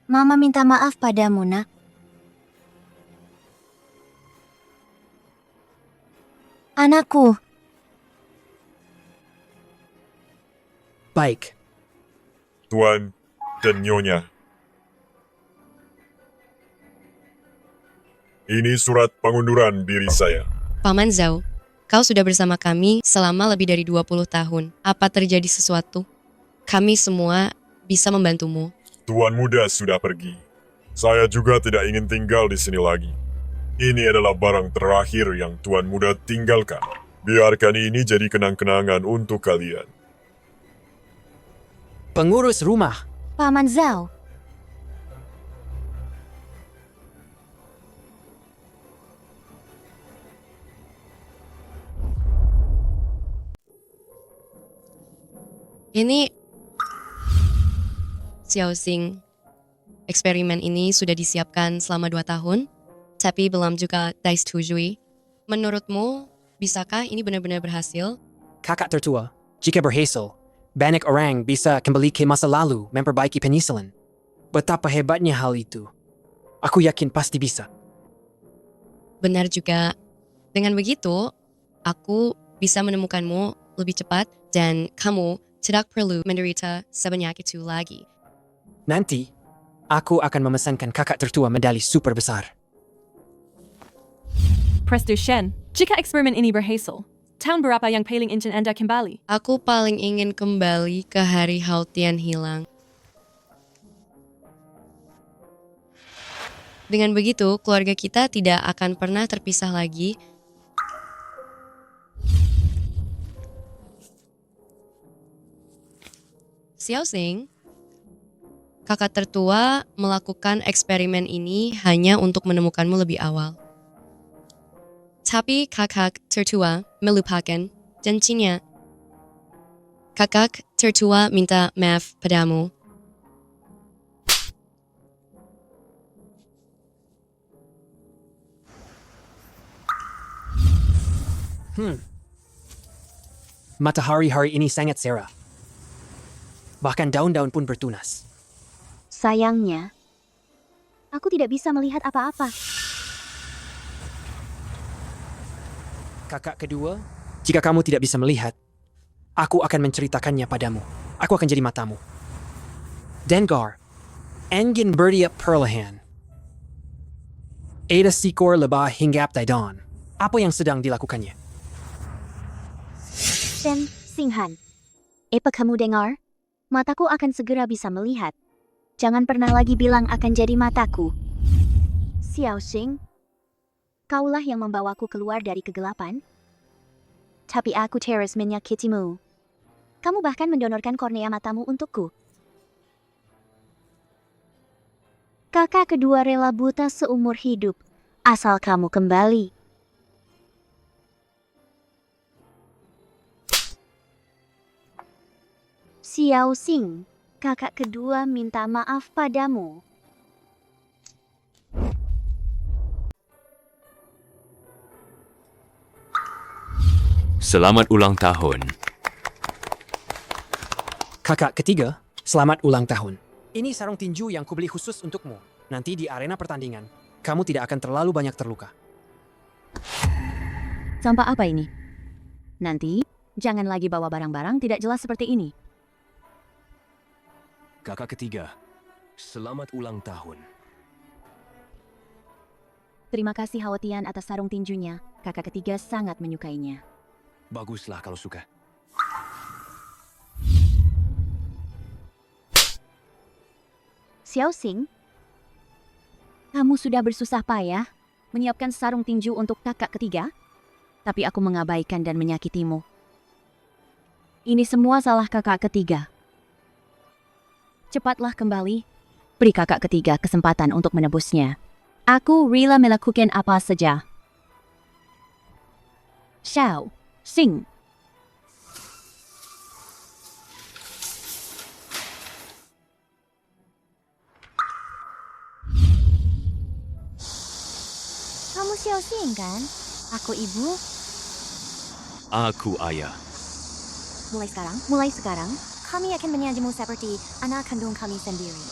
Mama minta maaf padamu, nak. Anakku. Baik. Tuan dan Nyonya. Ini surat pengunduran diri saya. Paman Zhao, kau sudah bersama kami selama lebih dari 20 tahun. Apa terjadi sesuatu? Kami semua bisa membantumu. Tuan muda sudah pergi. Saya juga tidak ingin tinggal di sini lagi. Ini adalah barang terakhir yang Tuan muda tinggalkan. Biarkan ini jadi kenang-kenangan untuk kalian. Pengurus rumah. Paman Zhao. Ini Xiao Xing. Eksperimen ini sudah disiapkan selama 2 tahun, tapi belum juga disetujui. Menurutmu, bisakah ini benar-benar berhasil? Kakak tertua, jika berhasil, banyak orang bisa kembali ke masa lalu memperbaiki penicillin. Betapa hebatnya hal itu. Aku yakin pasti bisa. Benar juga. Dengan begitu, aku bisa menemukanmu lebih cepat dan kamu tidak perlu menderita sebanyak itu lagi. Nanti, aku akan memesankan kakak tertua medali super besar. Presto Shen, jika eksperimen ini berhasil, tahun berapa yang paling ingin Anda kembali? Aku paling ingin kembali ke hari Hao Tian hilang. Dengan begitu, keluarga kita tidak akan pernah terpisah lagi. Xiao Xing, kakak tertua melakukan eksperimen ini hanya untuk menemukanmu lebih awal. Tapi kakak tertua melupakan janjinya. Kakak tertua minta maaf padamu. Matahari hari ini sangat cerah. Bahkan daun-daun pun bertunas. Sayangnya, aku tidak bisa melihat apa-apa. Kakak kedua, jika kamu tidak bisa melihat, aku akan menceritakannya padamu. Aku akan jadi matamu. Dengar, Engin berdiap perlahan. Ada sikor lebah hinggap daidon. Apa yang sedang dilakukannya? Shen Xinghan, apa kamu dengar? Mataku akan segera bisa melihat. Jangan pernah lagi bilang akan jadi mataku. Xiao Xing, kaulah yang membawaku keluar dari kegelapan. Tapi aku terus menyakitimu. Kamu bahkan mendonorkan kornea matamu untukku. Kakak kedua rela buta seumur hidup, asal kamu kembali. Xiao Xing, kakak kedua minta maaf padamu. Selamat ulang tahun. Kakak ketiga, selamat ulang tahun. Ini sarung tinju yang kubeli khusus untukmu. Nanti di arena pertandingan, kamu tidak akan terlalu banyak terluka. Sampah apa ini? Nanti, jangan lagi bawa barang-barang tidak jelas seperti ini. Kakak ketiga, selamat ulang tahun. Terima kasih Hao Tian atas sarung tinjunya. Kakak ketiga sangat menyukainya. Baguslah kalau suka. Xiao Xing, kamu sudah bersusah payah menyiapkan sarung tinju untuk kakak ketiga, tapi aku mengabaikan dan menyakitimu. Ini semua salah kakak ketiga. Cepatlah kembali, beri kakak ketiga kesempatan untuk menebusnya. Aku rela melakukan apa saja. Xiao Xing. Kamu Xiao Xing kan? Aku ibu. Aku ayah. Mulai sekarang, kami akan menyajimu seperti anak kandung kami sendiri.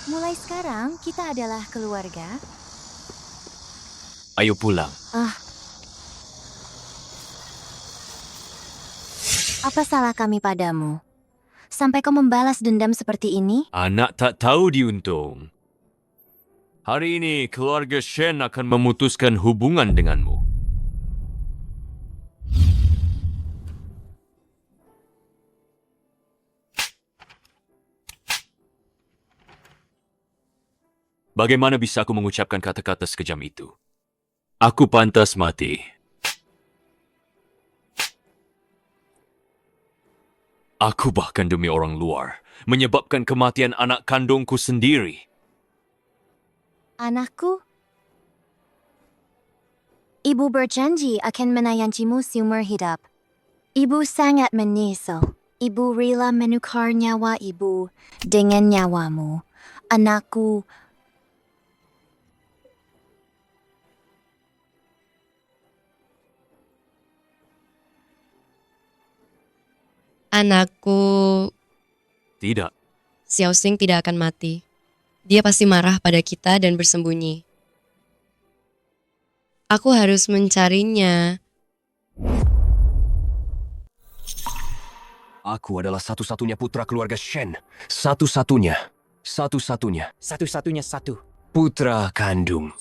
Mulai sekarang, kita adalah keluarga. Ayo pulang. Apa salah kami padamu? Sampai kau membalas dendam seperti ini? Anak tak tahu diuntung. Hari ini keluarga Shen akan memutuskan hubungan denganmu. Bagaimana bisa aku mengucapkan kata-kata sekejam itu? Aku pantas mati. Aku bahkan demi orang luar menyebabkan kematian anak kandungku sendiri. Anakku? Ibu berjanji akan menayangimu seumur hidup. Ibu sangat menyesal. Ibu rela menukar nyawa ibu dengan nyawamu. Anakku, Anakku, Tidak. Xiao Xing tidak akan mati. Dia pasti marah pada kita dan bersembunyi. Aku harus mencarinya. Aku adalah satu-satunya putra keluarga Shen. Satu-satunya. Satu-satunya. Satu-satunya satu. Putra kandung.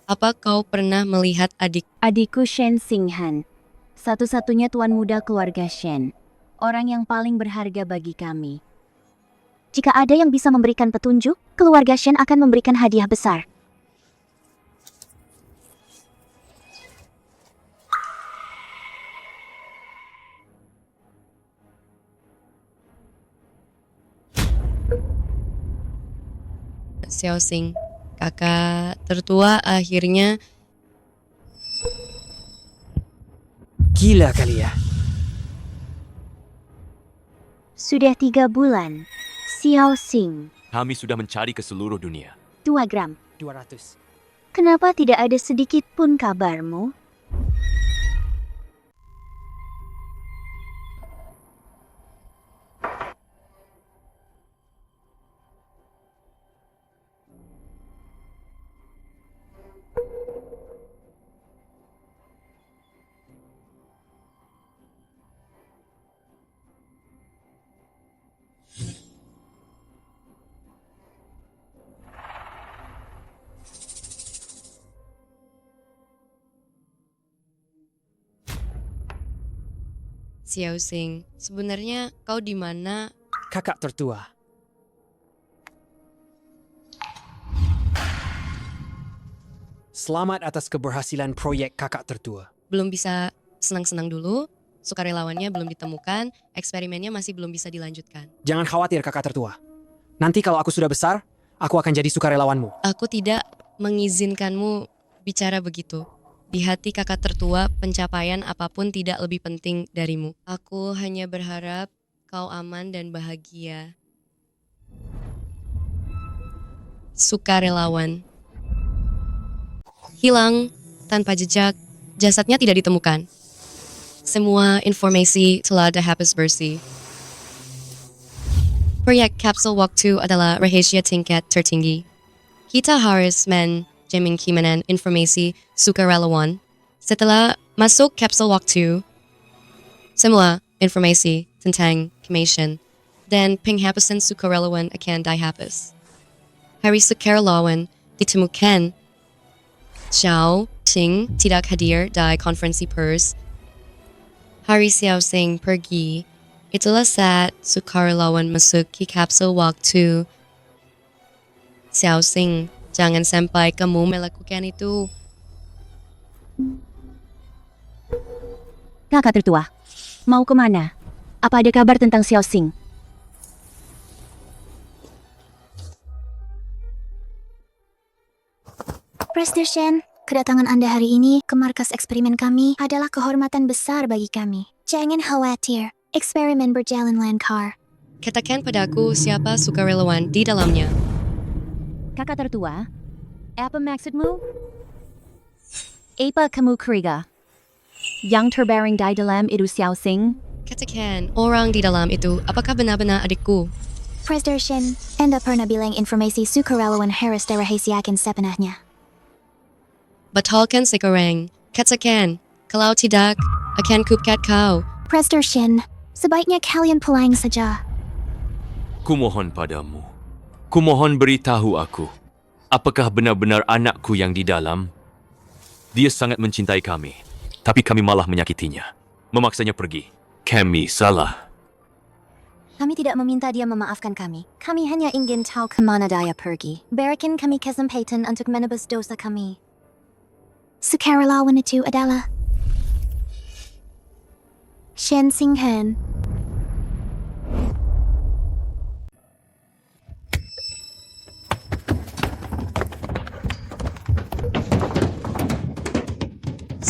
Apa kau pernah melihat Adikku Shen Xinghan, satu-satunya tuan muda keluarga Shen, orang yang paling berharga bagi kami. jika ada yang bisa memberikan petunjuk, keluarga Shen akan memberikan hadiah besar. Xiao Xing, kakak tertua akhirnya. Gila kali ya. Sudah 3 bulan. Xiao Xing, Kami sudah mencari ke seluruh dunia. 2 gram. 200. Kenapa tidak ada sedikit pun kabarmu? Xiao Xing, sebenarnya kau di mana? Kakak tertua. Selamat atas keberhasilan proyek kakak tertua. Belum bisa senang-senang dulu, sukarelawannya belum ditemukan, eksperimennya masih belum bisa dilanjutkan. Jangan khawatir kakak tertua. Nanti kalau aku sudah besar, aku akan jadi sukarelawanmu. Aku tidak mengizinkanmu bicara begitu. Di hati kakak tertua, pencapaian apapun tidak lebih penting darimu. Aku hanya berharap kau aman dan bahagia. Sukarelawan. Hilang tanpa jejak, jasadnya tidak ditemukan. Semua informasi telah dihapus bersih. Proyek kapsul waktu adalah rahasia tingkat tertinggi. Kita harus menjamin informasi sukarelawan. Setelah masuk kapsul waktu, semua informasi tentang kematian dan penghapusan sukarelawan akan dihapus. Hari sukarelawan ditemukan. Xiao Xing tidak hadir di konferensi pers. Hari Xiao Xing pergi. Itulah saat sukarelawan masuk ke kapsul waktu. Xiao Xing, jangan sampai kamu melakukan itu. Kakak tertua, mau kemana? Apa ada kabar tentang Xiao Xing? Prester Shen, kedatangan Anda hari ini ke markas eksperimen kami adalah kehormatan besar bagi kami. Jangan khawatir, eksperimen berjalan lancar. Katakan padaku siapa sukarelawan di dalamnya. Kakak tertua, apa maksudmu? Apa kamu keriga? Yang terbaring di dalam itu Xiao Xing? Katakan orang di dalam itu apakah benar-benar adikku? Prester Shen, Anda pernah bilang informasi sukarelawan harus dirahasiakan sepenuhnya. Batalkan sekarang. Katakan, kalau tidak, akan kupecat kau. Prester Shen, sebaiknya kalian pulang saja. Kumohon padamu. Kumohon beritahu aku. Apakah benar-benar anakku yang di dalam? Dia sangat mencintai kami. Tapi kami malah menyakitinya. Memaksanya pergi. Kami salah. Kami tidak meminta dia memaafkan kami. Kami hanya ingin tahu kemana dia pergi. Berikan kami kesempatan untuk menebus dosa kami. Sukarelawan itu adalah Shen Xinghan.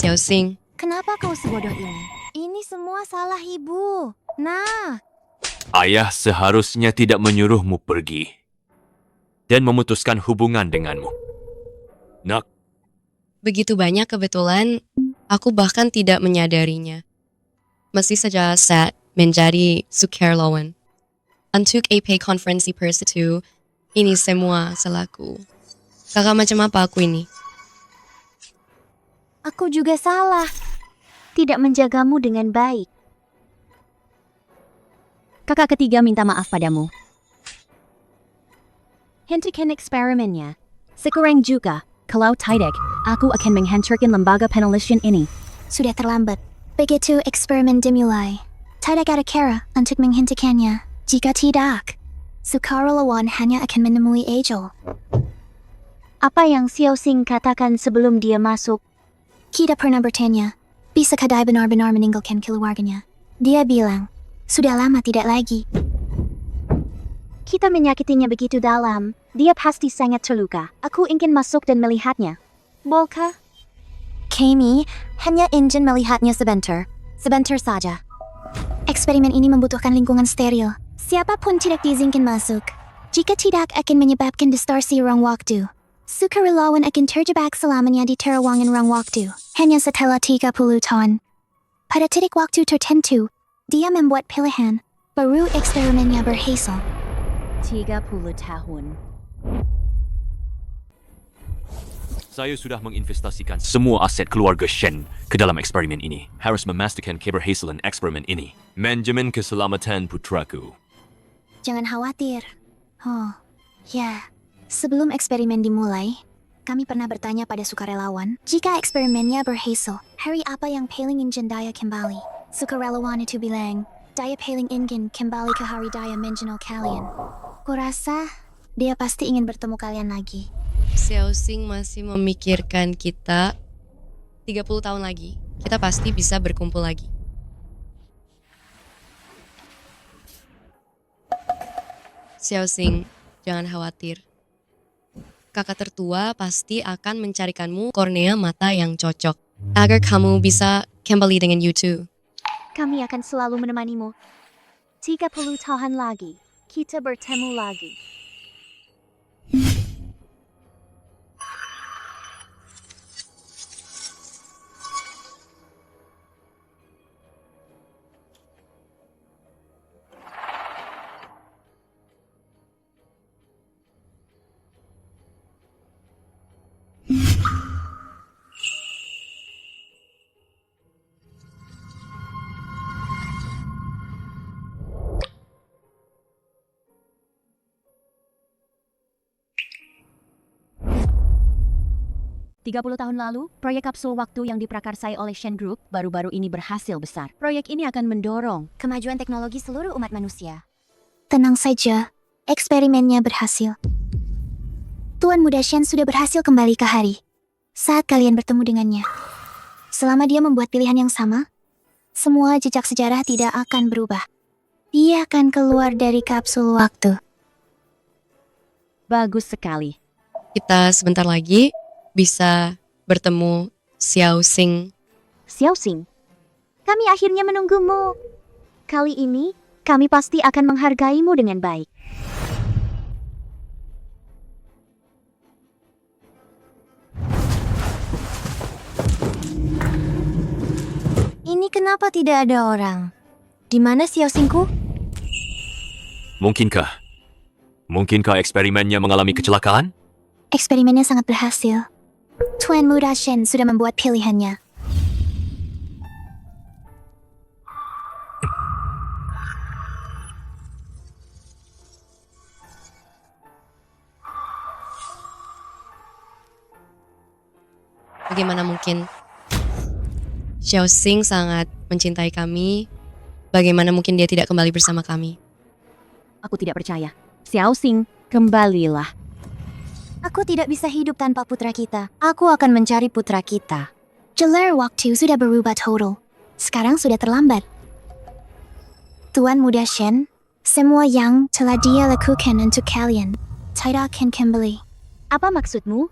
Xiao Xing, Kenapa kau sebodoh ini? Ini semua salah ibu. Nah, Ayah seharusnya tidak menyuruhmu pergi. Dan memutuskan hubungan denganmu. Nak, begitu banyak kebetulan, aku bahkan tidak menyadarinya. Masih saja saat menjadi sukarelawan. Untuk AP konferensi pers itu, ini semua salahku. Kakak macam apa aku ini? aku juga salah. Tidak menjagamu dengan baik. Kakak ketiga minta maaf padamu. Hentikan eksperimennya. Sekarang juga, kalau tidak, aku akan menghancurkan lembaga penelitian ini. Sudah terlambat. Begitu eksperimen dimulai, tidak ada cara untuk menghentikannya. Jika tidak, sukarelawan hanya akan menemui Angel. Apa yang Xiao Xing katakan sebelum dia masuk? Kita pernah bertanya, bisakah dia benar-benar meninggalkan keluarganya? Dia bilang, sudah lama tidak lagi. Kita menyakitinya begitu dalam, dia pasti sangat terluka. Aku ingin masuk dan melihatnya. Bolehkah? Kami hanya ingin melihatnya sebentar. Sebentar saja. Eksperimen ini membutuhkan lingkungan steril. Siapapun tidak diizinkan masuk. Jika tidak akan menyebabkan distorsi ruang waktu. Sukarelawan akan terjebak selamanya di terowongan ruang waktu. Hanya setelah 30 tahun. Pada titik waktu tertentu, dia membuat pilihan. Baru eksperimennya berhasil. 30 tahun. Saya sudah menginvestasikan semua aset keluarga Shen ke dalam eksperimen ini. Harus memastikan keberhasilan eksperimen ini. Menjamin keselamatan putraku. Jangan khawatir. Oh, ya. Sebelum eksperimen dimulai, kami pernah bertanya pada sukarelawan, jika eksperimennya berhasil, hari apa yang paling ingin daya kembali? Sukarelawan itu bilang, daya paling ingin kembali ke hari daya mengenal kalian. Kurasa, dia pasti ingin bertemu kalian lagi. Xiaoxing masih memikirkan kita 30 tahun lagi. Kita pasti bisa berkumpul lagi. Xiaoxing, jangan khawatir. Kakak tertua pasti akan mencarikanmu kornea mata yang cocok agar kamu bisa kembali dengan YouTube. Kami akan selalu menemanimu. 30 tahun lagi, kita bertemu lagi. Tiga 30 tahun lalu, proyek kapsul waktu yang diprakarsai oleh Shen Group baru-baru ini berhasil besar. Proyek ini akan mendorong kemajuan teknologi seluruh umat manusia. Tenang saja, eksperimennya berhasil. Tuan Muda Shen sudah berhasil kembali ke hari saat kalian bertemu dengannya. Selama dia membuat pilihan yang sama, semua jejak sejarah tidak akan berubah. Dia akan keluar dari kapsul waktu. Bagus sekali. Kita sebentar lagi bisa bertemu Xiaoxing. Xiaoxing, kami akhirnya menunggumu. Kali ini, kami pasti akan menghargaimu dengan baik. Ini kenapa tidak ada orang? Di mana Xiaoxingku? Mungkinkah eksperimennya mengalami kecelakaan? Eksperimennya sangat berhasil. Tuan Muda Shen sudah membuat pilihannya. Bagaimana mungkin? Xiaoxing sangat mencintai kami. Bagaimana mungkin dia tidak kembali bersama kami? Aku tidak percaya. Xiaoxing, kembalilah. Aku tidak bisa hidup tanpa putra kita. Aku akan mencari putra kita. Jalur waktu sudah berubah total. Sekarang sudah terlambat. Tuan Muda Shen, semua yang telah dia lakukan untuk kalian tidak akan kembali. Apa maksudmu?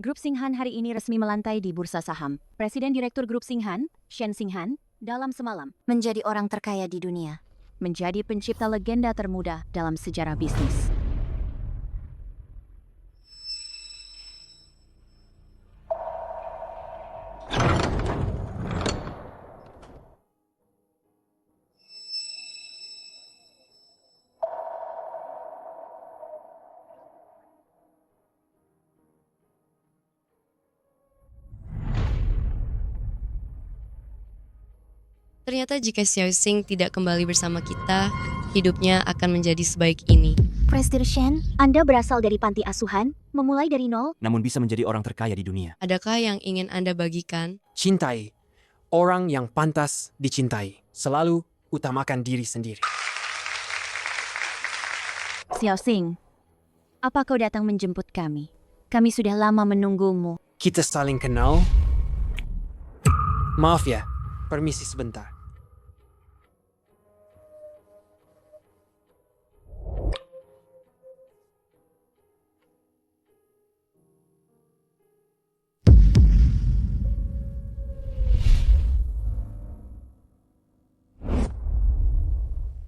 Grup Singhan hari ini resmi melantai di bursa saham. Presiden Direktur Grup Singhan, Shen Singhan, dalam semalam Menjadi orang terkaya di dunia. menjadi pencipta legenda termuda dalam sejarah bisnis. Ternyata jika Xiaoxing tidak kembali bersama kita, hidupnya akan menjadi sebaik ini. Presiden Shen, Anda berasal dari panti asuhan, memulai dari nol. Namun bisa menjadi orang terkaya di dunia. Adakah yang ingin Anda bagikan? Cintai orang yang pantas dicintai. Selalu utamakan diri sendiri. Xiaoxing, apa kau datang menjemput kami? Kami sudah lama menunggumu. Kita saling kenal. Maaf ya, permisi sebentar.